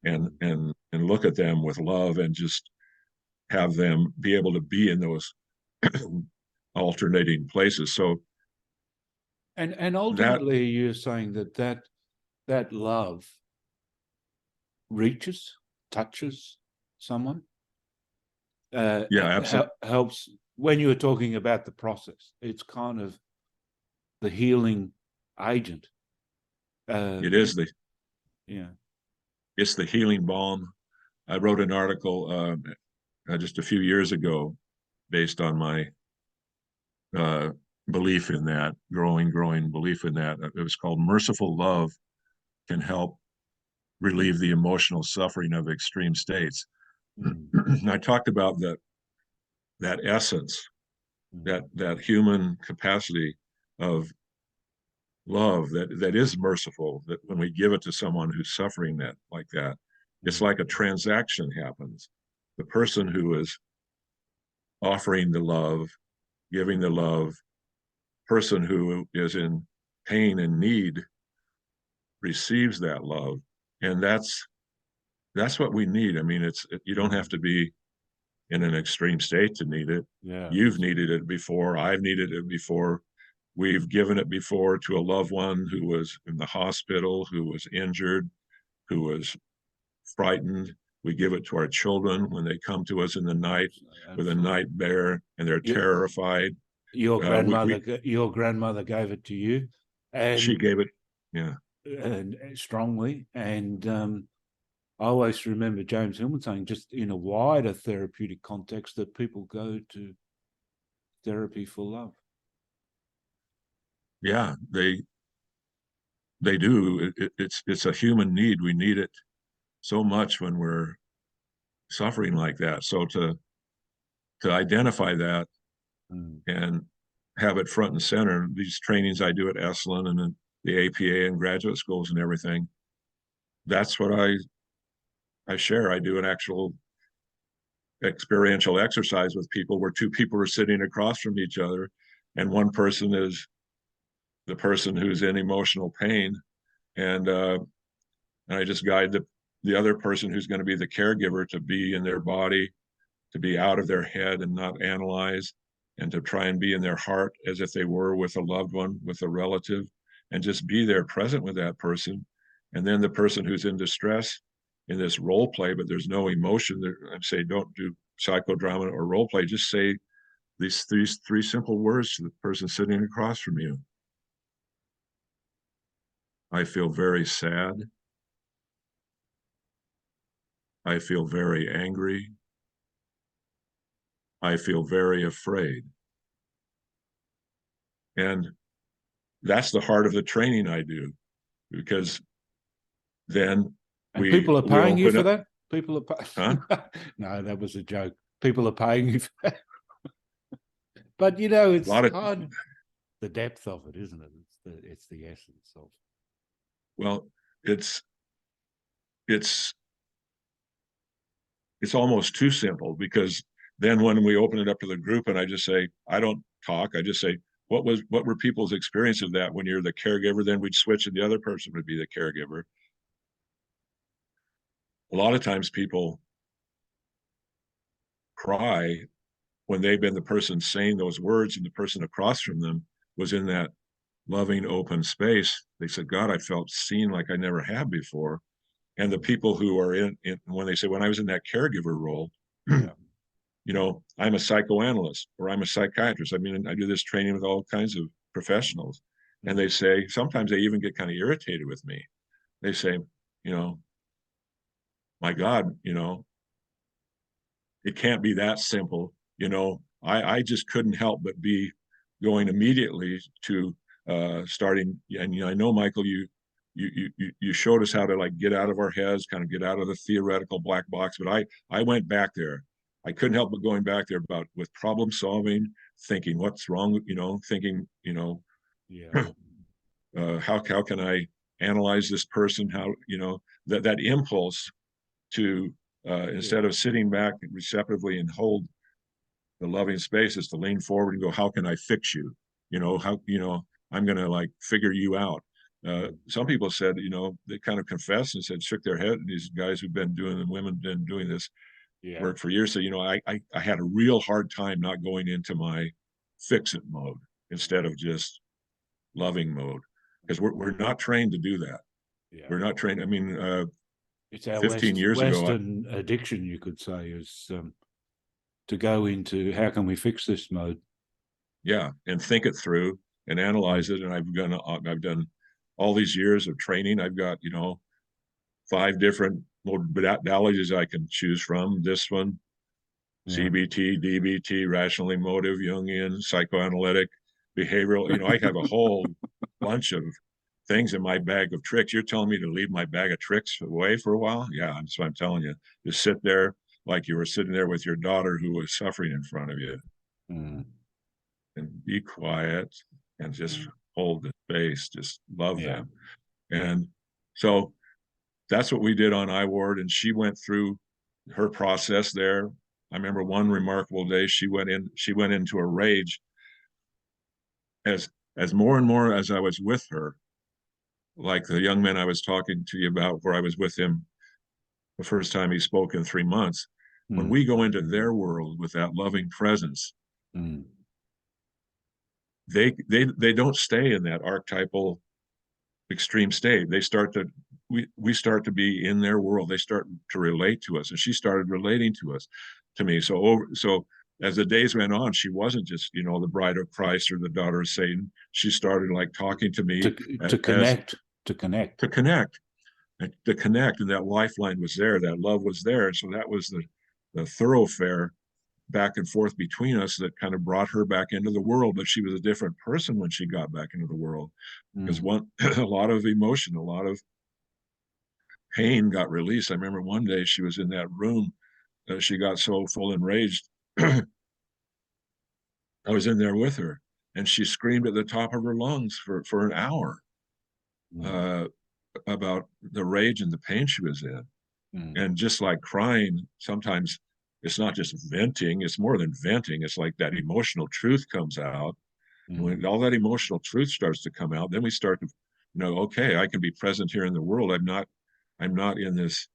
B: and look at them with love, and just have them be able to be in those alternating places. So
A: and ultimately you're saying that love reaches, touches someone.
B: Yeah, absolutely.
A: Helps when you were talking about the process. It's kind of the healing agent.
B: It is it's the healing balm. I wrote an article just a few years ago based on my belief in that, growing belief in that. It was called "Merciful Love Can Help Relieve the Emotional Suffering of Extreme States." And I talked about that essence, that human capacity of love that is merciful, that when we give it to someone who's suffering that like that, it's like a transaction happens. The person who is offering the love, giving the love, person who is in pain and need receives that love. And that's what we need. I mean, you don't have to be in an extreme state to need it.
A: Yeah.
B: You've needed it before. I've needed it before. We've given it before to a loved one who was in the hospital, who was injured, who was frightened. We give it to our children when they come to us in the night with a nightmare and they're terrified.
A: Your grandmother gave it to you, and
B: she gave it, yeah,
A: and strongly. And I always remember James Hillman saying, just in a wider therapeutic context, that people go to therapy for love.
B: Yeah, they do. It's a human need. We need it so much when we're suffering like that. So to identify that and have it front and center, these trainings I do at Esalen and the APA and graduate schools and everything, that's what I share. I do an actual experiential exercise with people where two people are sitting across from each other, and one person is the person who's in emotional pain, and I just guide the other person who's going to be the caregiver to be in their body, to be out of their head and not analyze, and to try and be in their heart as if they were with a loved one, with a relative, and just be there present with that person. And then the person who's in distress in this role play, but there's no emotion there, I say, don't do psychodrama or role play. Just say these three simple words to the person sitting across from you. I feel very sad. I feel very angry. I feel very afraid. And that's the heart of the training I do, because then
A: people are paying you for
B: up.
A: that? People are paying.
B: Huh?
A: No, that was a joke. People are paying you for that. But it's kind of the depth of it, isn't it? It's the essence of.
B: Well, it's almost too simple, because then when we open it up to the group and I just say, I don't talk, I just say, what were people's experience of that when you're the caregiver? Then we'd switch and the other person would be the caregiver. A lot of times people cry when they've been the person saying those words and the person across from them was in that loving, open space. They said, God, I felt seen like I never had before. And the people who are in when they say, when I was in that caregiver role,
A: Yeah.
B: I'm a psychoanalyst or I'm a psychiatrist. I mean, I do this training with all kinds of professionals. And they say, sometimes they even get kind of irritated with me. They say, my God, it can't be that simple. I just couldn't help but be going immediately to starting. And I know, Michael, you showed us how to like get out of our heads, kind of get out of the theoretical black box. But I went back there. I couldn't help but going back there about with problem solving, thinking what's wrong, thinking,
A: Yeah.
B: how can I analyze this person? How, that impulse to instead of sitting back receptively and hold the loving space is to lean forward and go, how can I fix you? I'm going to like figure you out. Some people said, they kind of confessed and said, shook their head. And these guys who've been doing, the women been doing this work for years. So, I had a real hard time not going into my fix it mode instead of just loving mode, because we're not trained to do that.
A: Yeah.
B: We're not trained. I mean,
A: it's our
B: 15 years
A: Western addiction, you could say, is to go into how can we fix this mode.
B: Yeah, and think it through and analyze it. And I've done all these years of training. I've got 5 different modalities I can choose from. This one, CBT, DBT, rational emotive, Jungian, psychoanalytic, behavioral. I have a whole bunch of things in my bag of tricks. You're telling me to leave my bag of tricks away for a while? Yeah, that's what I'm telling you. Just sit there like you were sitting there with your daughter who was suffering in front of you. And be quiet and just hold the space, just love them. And so that's what we did on IWard. And she went through her process there. I remember one remarkable day she went into a rage as more and more as I was with her, like the young man I was talking to you about, where I was with him the first time he spoke in 3 months. When we go into their world with that loving presence, they don't stay in that archetypal extreme state. They start to we start to be in their world. They start to relate to us, and she started relating to me. So as the days went on, she wasn't just the bride of Christ or the daughter of Satan. She started like talking to me
A: to connect,
B: and that lifeline was there. That love was there, and so that was the thoroughfare back and forth between us that kind of brought her back into the world. But she was a different person when she got back into the world, because a lot of emotion, a lot of pain got released. I remember one day she was in that room, she got so full enraged. I was in there with her, and she screamed at the top of her lungs for an hour about the rage and the pain she was in. And just like crying, sometimes it's not just venting, it's more than venting. It's like that emotional truth comes out. And when all that emotional truth starts to come out, then we start to okay, I can be present here in the world. I'm not in this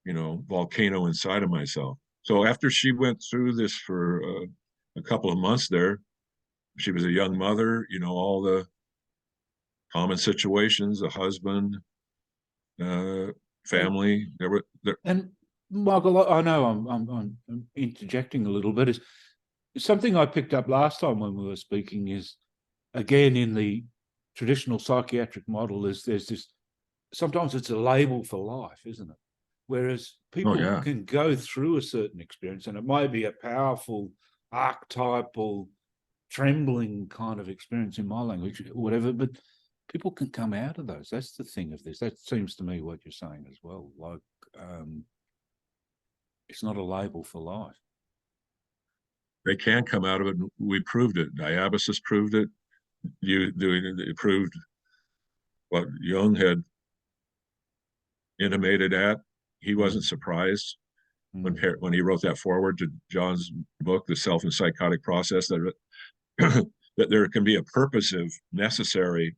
B: volcano inside of myself. So after she went through this for a couple of months there, she was a young mother, all the common situations, the husband, family.
A: And Michael, I know I'm interjecting a little bit. Is something I picked up last time when we were speaking is, again, in the traditional psychiatric model, there's this, sometimes it's a label for life, isn't it? Whereas people can go through a certain experience, and it might be a powerful, archetypal, trembling kind of experience in my language, or whatever, but people can come out of those. That's the thing of this. That seems to me what you're saying as well. Like, it's not a label for life.
B: They can come out of it. We proved it. Diabasis proved it. It proved what Jung had intimated at. He wasn't surprised when he wrote that foreword to John's book, The Self and Psychotic Process, that that there can be a purposive, necessary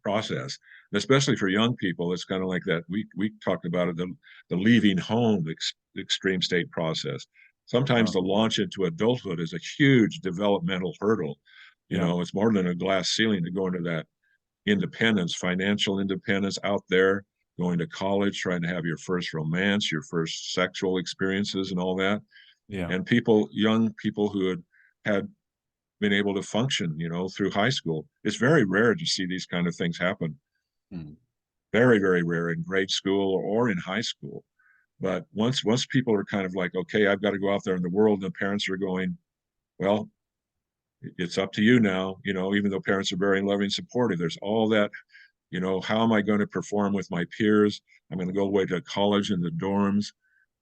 B: process. And especially for young people, it's kind of like that. We talked about it, the leaving home extreme state process. Sometimes the launch into adulthood is a huge developmental hurdle. You know, it's more than a glass ceiling to go into that independence, financial independence out there, going to college, trying to have your first romance, your first sexual experiences and all that.
A: Yeah.
B: And people, young people who had been able to function, you know, through high school. It's very rare to see these kind of things happen.
A: Mm.
B: Very, very rare in grade school or in high school. But once people are kind of like, okay, I've got to go out there in the world, and the parents are going, well, it's up to you now, you know, even though parents are very loving and supportive, there's all that, you know, how am I going to perform with my peers? I'm going to go away to college in the dorms.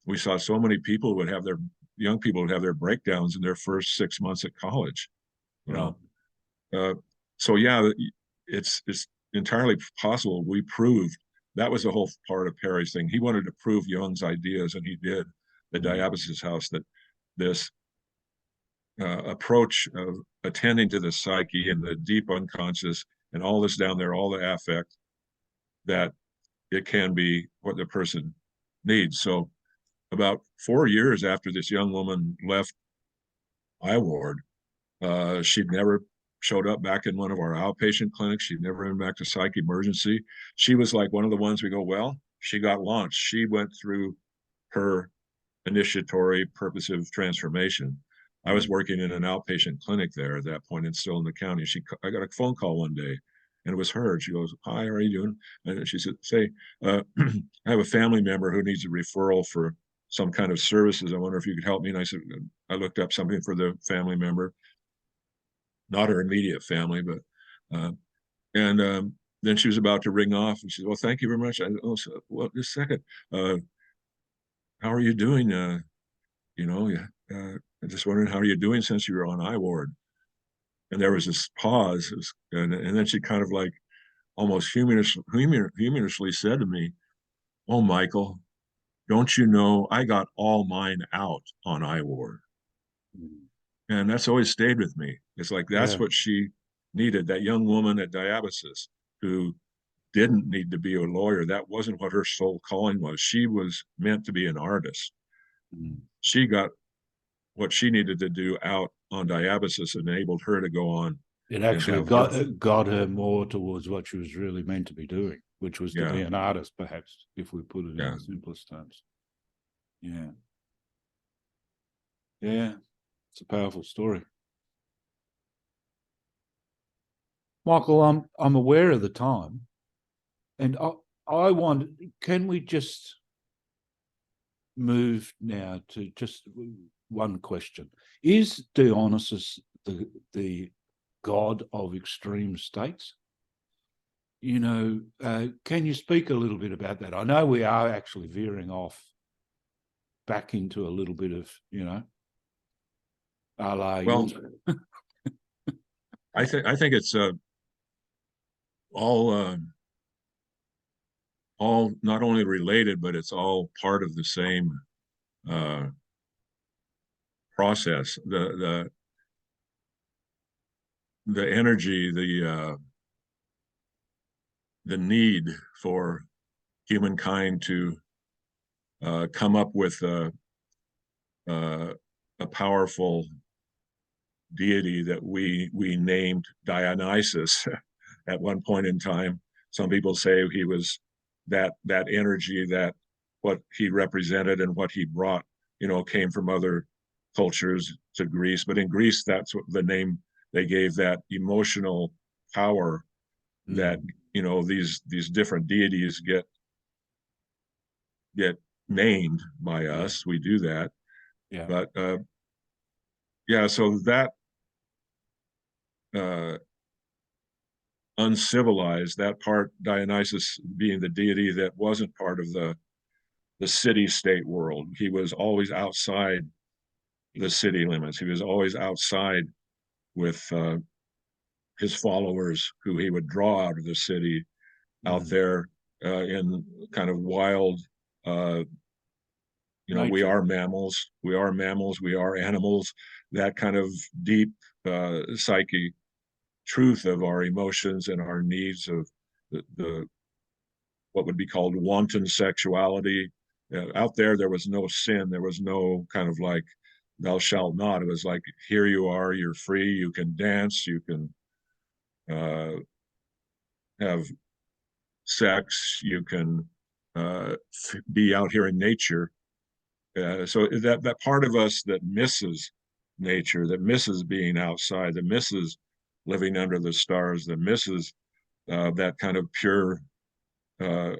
B: We saw so many people would have their young people would have their breakdowns in their first 6 months at college, you
A: Right.
B: know. So yeah, it's entirely possible. We proved that was the whole part of Perry's thing. He wanted to prove Jung's ideas, and he did. The Diabasis House, that this approach of attending to the psyche and the deep unconscious and all this down there, all the affect, that it can be what the person needs. So about 4 years after this young woman left IWard, she'd never showed up back in one of our outpatient clinics. She'd never been back to psych emergency. She was like one of the ones we go, well, she got launched. She went through her initiatory purposive transformation. I was working in an outpatient clinic there at that point and still in the county. I got a phone call one day, and it was her. She goes, hi, how are you doing? And she said, I have a family member who needs a referral for some kind of services. I wonder if you could help me. And I said, I looked up something for the family member, not her immediate family, but, and then she was about to ring off, and she said, well, thank you very much. Well, just a second. How are you doing? I'm just wondering, how are you doing since you were on IWard? And there was this pause, and then she kind of like almost humorously said to me, oh, Michael, don't you know I got all mine out on IWard? And that's always stayed with me. It's like that's what she needed, that young woman at Diabasis who didn't need to be a lawyer. That wasn't what her soul calling was. She was meant to be an artist. She got what she needed to do out on Diabasis, enabled her to go on.
A: It actually got her more towards what she was really meant to be doing, which was to be an artist, perhaps, if we put it in the simplest terms. Yeah. Yeah. It's a powerful story. Michael, I'm aware of the time, and I wonder, can we just move now to just one question? Is Dionysus the god of extreme states? You know, can you speak a little bit about that? I know we are actually veering off back into a little bit of, you know,
B: well, I think it's all not only related, but it's all part of the same process. The energy, the need for humankind to come up with a powerful deity that we named Dionysus at one point in time. Some people say he was that energy, that what he represented and what he brought, you know, came from other cultures to Greece. But in Greece, that's what the name they gave that emotional power that, you know, these different deities get named by us. We do that. But so that uncivilized, that part, Dionysus being the deity that wasn't part of the city-state world. He was always outside the city limits. He was always outside with his followers, who he would draw out of the city, out there in kind of wild, you know, we are mammals, we are animals, that kind of deep psyche truth of our emotions and our needs, of the what would be called wanton sexuality. Out there was no sin. There was no kind of like thou shalt not. It was like, here you are, you're free, you can dance, you can have sex, you can be out here in nature. So that part of us that misses nature, that misses being outside, that misses living under the stars, that misses that kind of pure uh,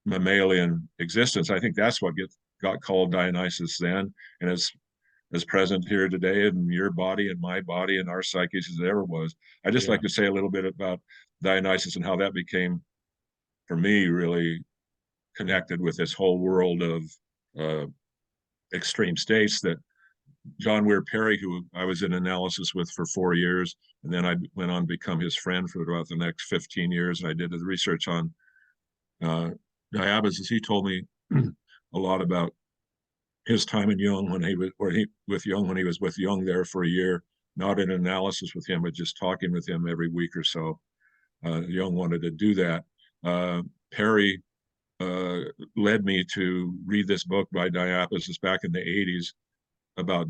B: mammalian existence. I think that's what got called Dionysus then, and it's as present here today in your body and my body and our psyches as it ever was. I just like to say a little bit about Dionysus and how that became, for me, really connected with this whole world of uh, extreme states that John Weir Perry, who I was in analysis with for 4 years, and then I went on to become his friend for about the next 15 years. And I did the research on Diabasis. He told me a lot about his time in Jung when he was, with Jung when he was with Jung there for a year, not in analysis with him, but just talking with him every week or so. Jung wanted to do that. Perry led me to read this book by Diabasis back in the 80s about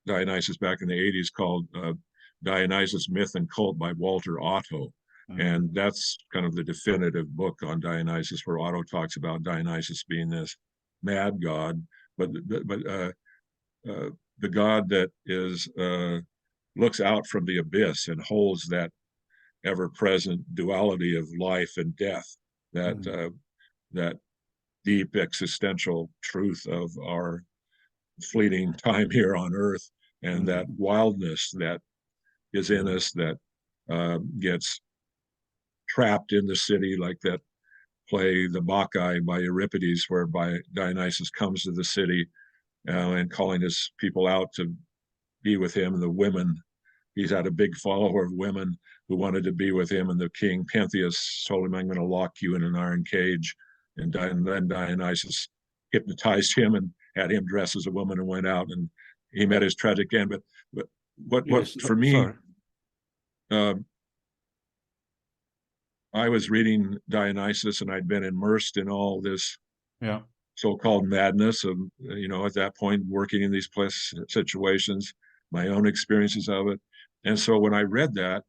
B: Dionysus back in the 80s called Dionysus Myth and Cult by Walter Otto. And that's kind of the definitive book on Dionysus, where Otto talks about Dionysus being this mad god, but the god that is looks out from the abyss and holds that ever-present duality of life and death, that that deep existential truth of our fleeting time here on earth, and that wildness that is in us that gets trapped in the city, like that play The Bacchae by Euripides, whereby Dionysus comes to the city and calling his people out to be with him. And the women, he's had a big follower of women who wanted to be with him, and the king Pentheus told him, I'm going to lock you in an iron cage. And then Dionysus hypnotized him and had him dress as a woman and went out, and he met his tragic end. But what for me, I was reading Dionysus, and I'd been immersed in all this so-called madness of, at that point, working in these situations, my own experiences of it. And so when I read that,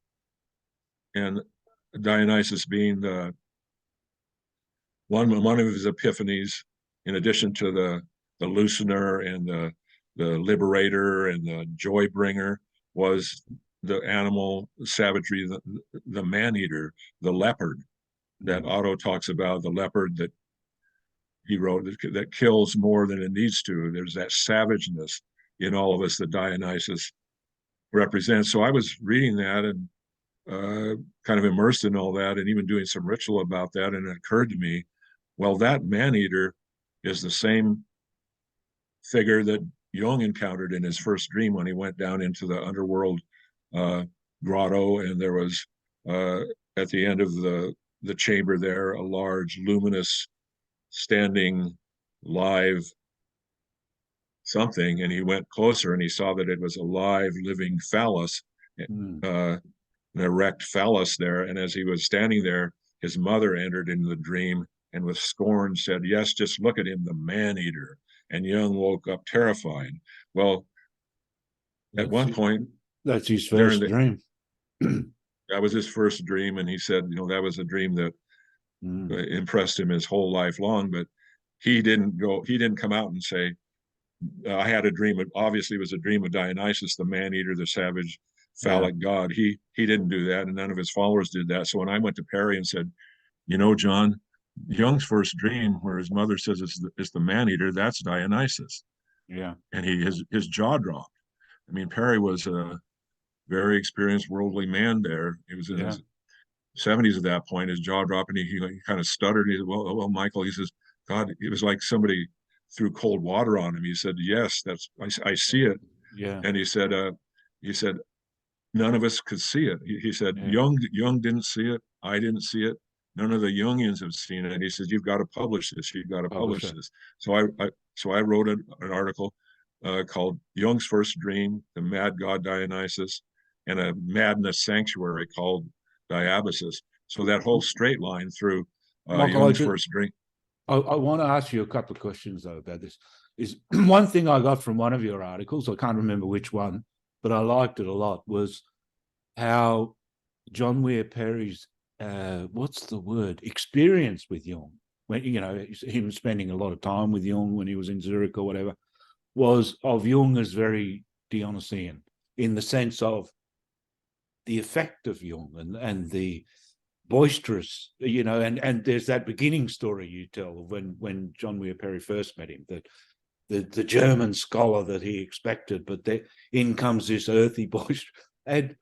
B: and Dionysus being the one of his epiphanies, in addition to the loosener and the liberator and the joy bringer, was the animal savagery, the man-eater, the leopard that Otto talks about, the leopard that he wrote that kills more than it needs to. There's that savageness in all of us that Dionysus represents. So I was reading that and kind of immersed in all that, and even doing some ritual about that. And it occurred to me, well, that man-eater is the same figure that Jung encountered in his first dream when he went down into the underworld grotto, and there was at the end of the chamber there a large luminous standing live something, and he went closer and he saw that it was a live living phallus, an erect phallus there. And as he was standing there, his mother entered into the dream and with scorn said, yes, just look at him, the man-eater. And Jung woke up terrified. Well, at one point,
A: that's his first dream.
B: That was his first dream, and he said, that was a dream that impressed him his whole life long. But he didn't come out and say, I had a dream. Obviously, it was a dream of Dionysus, the man-eater, the savage, phallic god. He didn't do that, and none of his followers did that. So when I went to Perry and said, John, Jung's first dream, where his mother says it's the man-eater, that's Dionysus.
A: Yeah.
B: And his jaw dropped. I mean, Perry was a very experienced worldly man there. He was in his 70s at that point. His jaw dropped, and he kind of stuttered. And he said, well, Michael, he says, God, it was like somebody threw cold water on him. He said, yes, I see it.
A: Yeah.
B: And he said, none of us could see it. He said, Jung didn't see it. I didn't see it. None of the Jungians have seen it. And he says, you've got to publish this. You've got to publish this. So I wrote an article called Jung's First Dream, the Mad God Dionysus, and a madness sanctuary called Diabasis. So that whole straight line through
A: Michael,
B: Jung's first dream.
A: I want to ask you a couple of questions though about this. Is one thing I got from one of your articles, I can't remember which one, but I liked it a lot, was how John Weir Perry's what's the word, experience with Jung, when, you know, him spending a lot of time with Jung when he was in Zurich or whatever, was of Jung as very Dionysian, in the sense of the effect of Jung and the boisterous, you know, and there's that beginning story you tell of when John Weir Perry first met him, that the German scholar that he expected, but in comes this earthy boisterous. And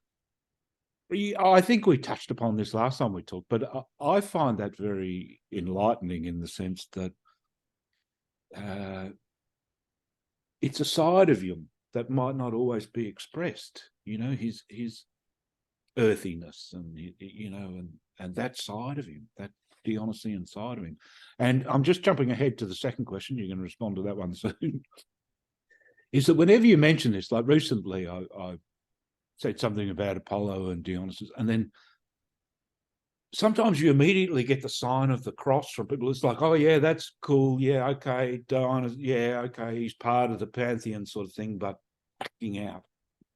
A: I think we touched upon this last time we talked, but I find that very enlightening in the sense that it's a side of Jung that might not always be expressed, you know, his earthiness and, you know, and that side of him, that Dionysian side of him. And I'm just jumping ahead to the second question. You're going to respond to that one soon. Is that whenever you mention this, like recently I said something about Apollo and Dionysus, and then sometimes you immediately get the sign of the cross from people. It's like, oh yeah, that's cool. Yeah, okay, Dionysus, yeah, okay, he's part of the pantheon sort of thing, but acting out.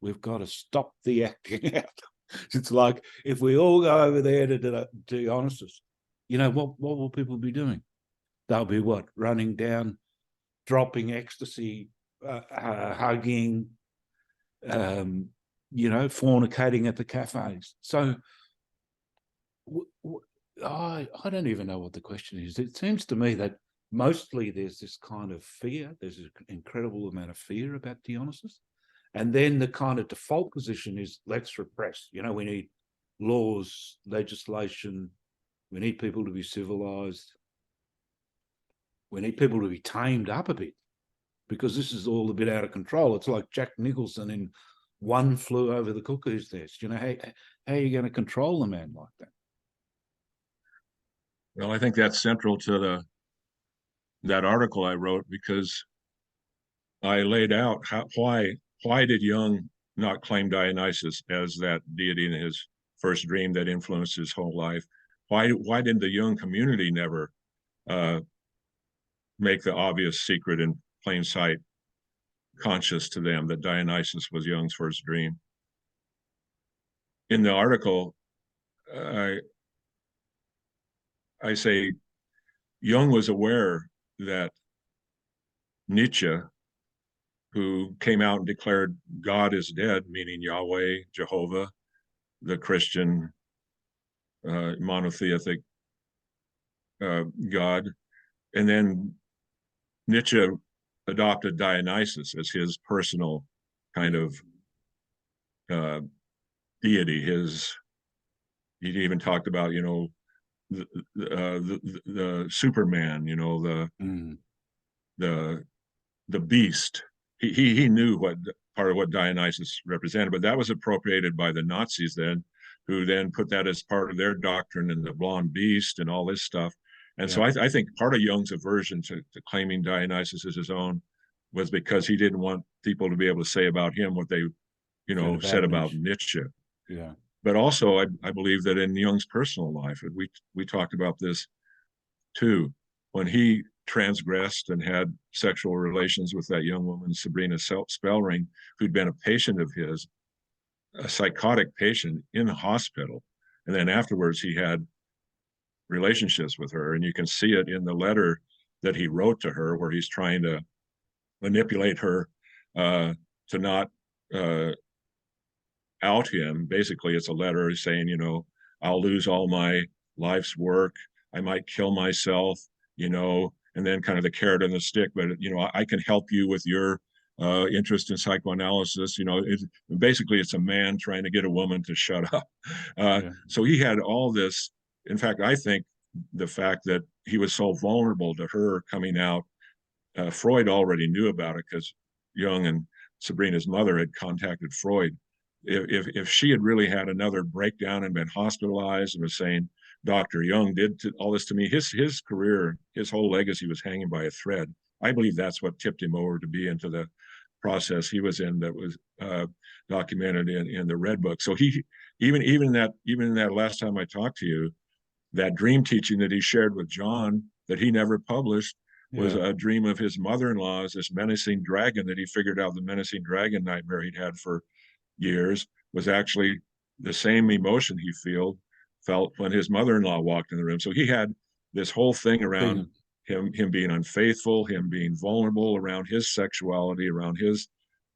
A: We've got to stop the acting out. It's like, if we all go over there to Dionysus, you know, what will people be doing? They'll be what? Running down, dropping ecstasy, hugging, you know, fornicating at the cafes. So I don't even know what the question is. It seems to me that mostly there's this kind of fear. There's an incredible amount of fear about Dionysus. And then the kind of default position is, let's repress. You know, we need laws, legislation. We need people to be civilized. We need people to be tamed up a bit, because this is all a bit out of control. It's like Jack Nicholson in One Flew Over the Cuckoo's Nest. You know, how are you going to control a man like that?
B: Well, I think that's central to that article I wrote, because I laid out why did Jung not claim Dionysus as that deity in his first dream that influenced his whole life? Why did the Jung community never make the obvious secret in plain sight conscious to them that Dionysus was Jung's first dream? In the article, I say Jung was aware that Nietzsche, who came out and declared God is dead, meaning Yahweh, Jehovah, the Christian monotheistic God, and then Nietzsche adopted Dionysus as his personal kind of deity. He even talked about, you know, the Superman, you know, the beast. He knew what part of what Dionysus represented, but that was appropriated by the Nazis then, who then put that as part of their doctrine and the blonde beast and all this stuff. And so I think part of Jung's aversion to claiming Dionysus as his own was because he didn't want people to be able to say about him what they, you know, said about Nietzsche.
A: Yeah.
B: But also, I believe that in Jung's personal life, and we talked about this too, when he transgressed and had sexual relations with that young woman, Sabrina Spellring, who'd been a patient of his, a psychotic patient in the hospital. And then afterwards, he had relationships with her. And you can see it in the letter that he wrote to her, where he's trying to manipulate her to not out him. Basically, it's a letter saying, you know, I'll lose all my life's work. I might kill myself, you know, and then kind of the carrot and the stick. But, you know, I can help you with your interest in psychoanalysis. You know, basically, it's a man trying to get a woman to shut up. So he had all this. In fact, I think the fact that he was so vulnerable to her coming out, Freud already knew about it, because Jung and Sabrina's mother had contacted Freud. If she had really had another breakdown and been hospitalized and was saying, Dr. Jung did all this to me, his career, his whole legacy was hanging by a thread. I believe that's what tipped him over to be into the process he was in, that was documented in the Red Book. So he even in that last time I talked to you, that dream teaching that he shared with John that he never published was
A: Yeah.
B: a dream of his mother-in-law's, this menacing dragon that he figured out, the menacing dragon nightmare he'd had for years was actually the same emotion he felt when his mother-in-law walked in the room. So he had this whole thing around him being unfaithful, him being vulnerable, around his sexuality, around his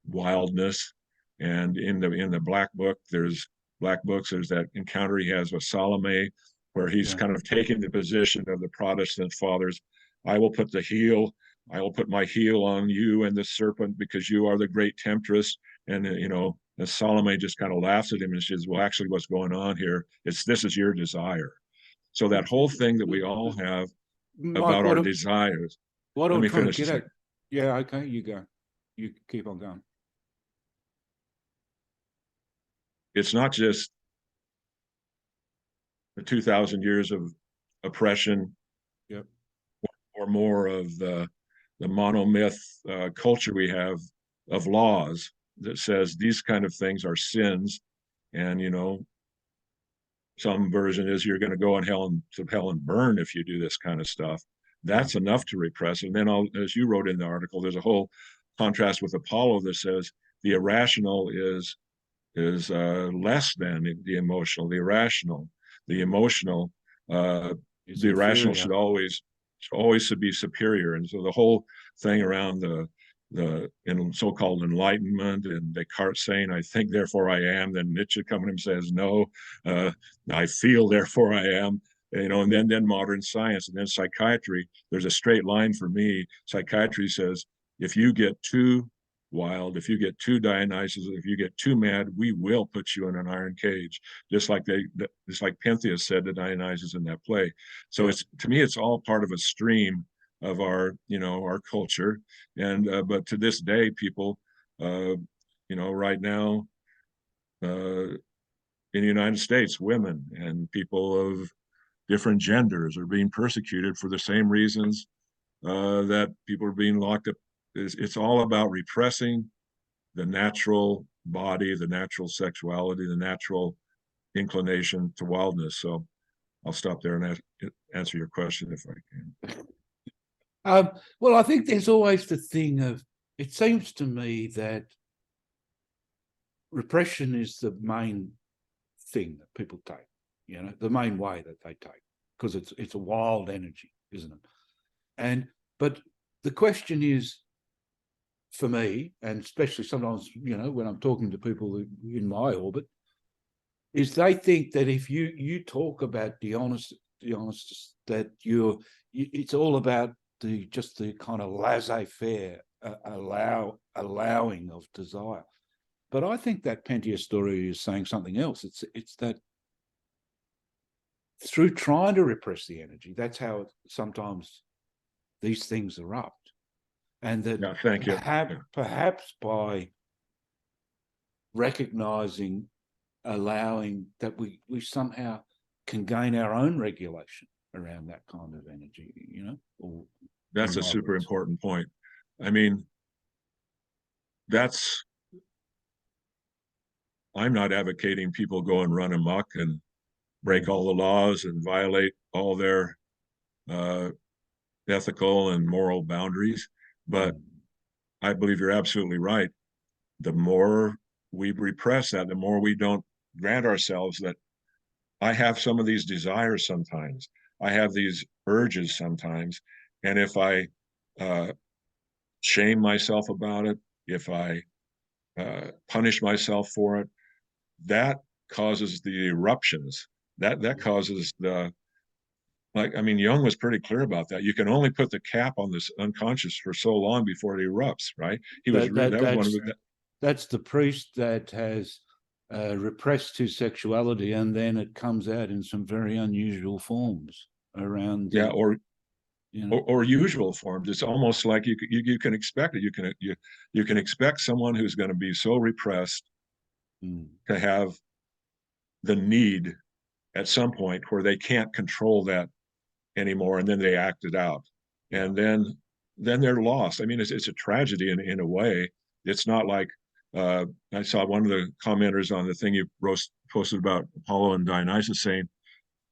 B: wildness. And in the black books, there's that encounter he has with Salome, where he's kind of taking the position of the Protestant fathers. I will put my heel on you and the serpent because you are the great temptress. And and Salome just kind of laughs at him and says, well, actually what's going on here is this is your desire. So that whole thing that we all have
A: Mike,
B: about our desires.
A: What
B: Let
A: I'm
B: me
A: trying to
B: finish.
A: get at. Yeah, okay, you go. You keep on going.
B: It's not just the 2,000 years of oppression,
A: Yep,
B: or more of the monomyth culture we have of laws that says these kind of things are sins, and some version is you're going to go to hell and burn if you do this kind of stuff. That's enough to repress. And then, as you wrote in the article, there's a whole contrast with Apollo that says the irrational is less than the emotional. The irrational, the emotional, the irrational should always be superior. And so the whole thing around the so-called enlightenment and Descartes saying, I think, therefore I am, then Nietzsche coming and says, no, I feel, therefore I am, and then modern science, and then psychiatry. There's a straight line for me. Psychiatry says, if you get too wild, if you get too Dionysus, if you get too mad, we will put you in an iron cage, just like Pentheus said to Dionysus in that play. So to me, it's all part of a stream of our culture. And but to this day, people right now in the United States, women and people of different genders are being persecuted for the same reasons that people are being locked up. It's all about repressing the natural body, the natural sexuality, the natural inclination to wildness. So I'll stop there and answer your question if I
A: can. Well, I think there's always the thing of, it seems to me that repression is the main thing that people take, the main way that they take, because it's a wild energy, isn't it? But the question is, for me, and especially sometimes, when I'm talking to people in my orbit, is they think that if you talk about Dionysus, that it's all about the kind of laissez-faire allowing of desire. But I think that Pentheus story is saying something else. It's that through trying to repress the energy, that's how sometimes these things erupt. And that
B: thank you.
A: Perhaps by recognizing, allowing, that we somehow can gain our own regulation around that kind of energy,
B: That's a super important point. I mean, I'm not advocating people go and run amok and break all the laws and violate all their ethical and moral boundaries. But I believe you're absolutely right. The more we repress that, the more we don't grant ourselves that I have some of these desires sometimes. I have these urges sometimes. And if I shame myself about it, if I punish myself for it, that causes the eruptions. That causes Jung was pretty clear about that. You can only put the cap on this unconscious for so long before it erupts, right?
A: That's the priest that has repressed his sexuality, and then it comes out in some very unusual forms around.
B: Or usual forms. It's almost like you can expect it. You can expect someone who's going to be so repressed to have the need at some point where they can't control that anymore, and then they act it out, and then they're lost. I mean, it's a tragedy in a way. It's not like I saw one of the commenters on the thing you posted about Apollo and Dionysus saying,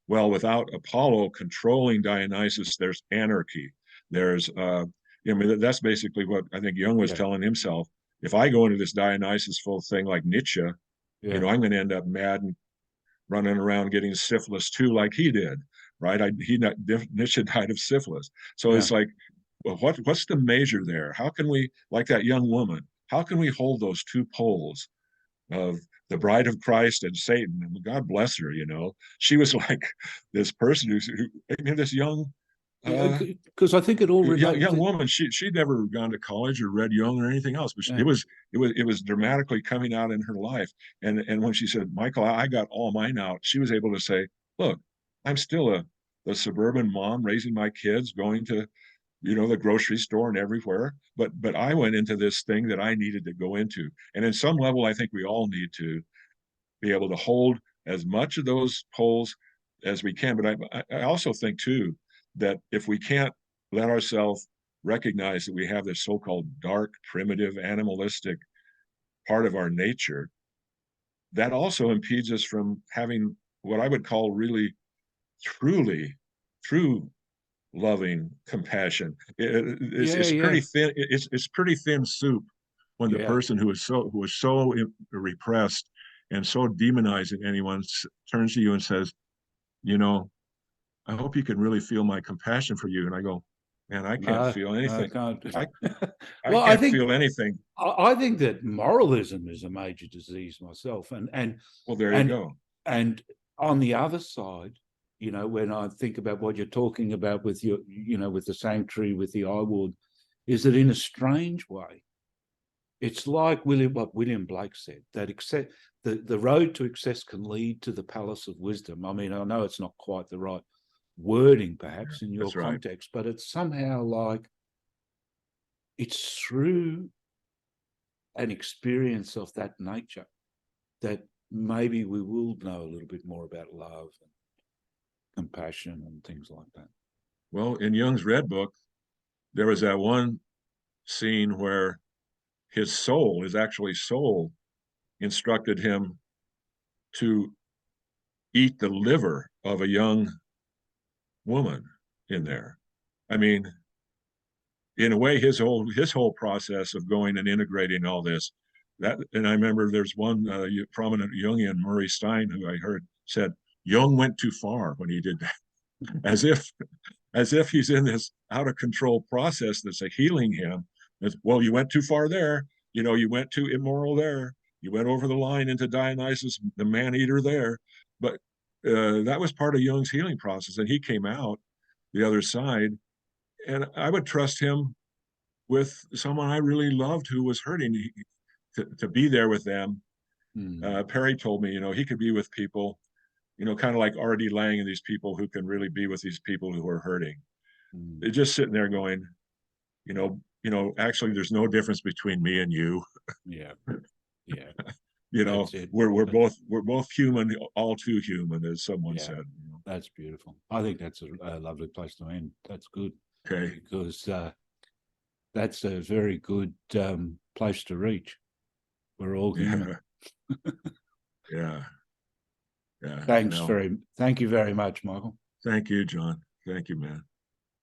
B: well, without Apollo controlling Dionysus, there's anarchy. There's, I mean, that's basically what I think Jung was
A: Yeah.
B: telling himself. If I go into this Dionysus full thing like Nietzsche,
A: Yeah.
B: I'm going to end up mad and running around getting syphilis too, like he did, right? Nietzsche died of syphilis. So
A: Yeah.
B: it's like, well, what's the measure there? How can we, like that young woman, how can we hold those two poles of the bride of Christ and Satan? And God bless her, she was like this person this young
A: Because I think it all
B: young
A: relates.
B: woman. She'd never gone to college or read Jung or anything else, but
A: Yeah.
B: it was dramatically coming out in her life. And when she said, Michael, I got all mine out, she was able to say, look, I'm still the suburban mom raising my kids, going to the grocery store and everywhere. But I went into this thing that I needed to go into. And in some level, I think we all need to be able to hold as much of those poles as we can. But I also think too that if we can't let ourselves recognize that we have this so-called dark, primitive, animalistic part of our nature, that also impedes us from having what I would call really, truly, true loving compassion.
A: Yeah.
B: It's
A: Yeah.
B: pretty thin. It's pretty thin soup when the
A: Yeah.
B: person who is so repressed and so demonizing anyone turns to you and says, I hope you can really feel my compassion for you. And I go, man, I can't
A: No,
B: feel
A: no, I
B: anything.
A: can't.
B: I
A: Well,
B: can't feel anything.
A: I think that moralism is a major disease myself,
B: Well, there you
A: and
B: go.
A: and on the other side, when I think about what you're talking about with with the sanctuary, with the IWard, is that in a strange way, it's like what William Blake said, that the road to excess can lead to the palace of wisdom. I mean, I know it's not quite the right wording, perhaps, in your
B: That's right.
A: context, but it's somehow like it's through an experience of that nature that maybe we will know a little bit more about love and compassion and things like that.
B: Well, in Jung's Red Book, there was that one scene where his actually soul, instructed him to eat the liver of a young woman in there. I mean, in a way, his whole process of going and integrating all this, and I remember there's one prominent Jungian, Murray Stein, who I heard said Jung went too far when he did that, as if he's in this out of control process that's healing him. Well, you went too far there. You went too immoral there. You went over the line into Dionysus, the man eater there. But that was part of Jung's healing process, and he came out the other side. And I would trust him with someone I really loved who was hurting, to be there with them. Perry told me, he could be with people, kind of like R.D. Laing and these people who can really be with these people who are hurting. They're just sitting there going, actually, there's no difference between me and you.
A: Yeah, yeah, that's it.
B: We're both human, all too human, as someone said.
A: That's beautiful. I think that's a lovely place to end. That's good.
B: Okay.
A: Because that's a very good place to reach. We're all human.
B: Yeah. Yeah.
A: Thank you very much, Michael.
B: Thank you, John. Thank you, man.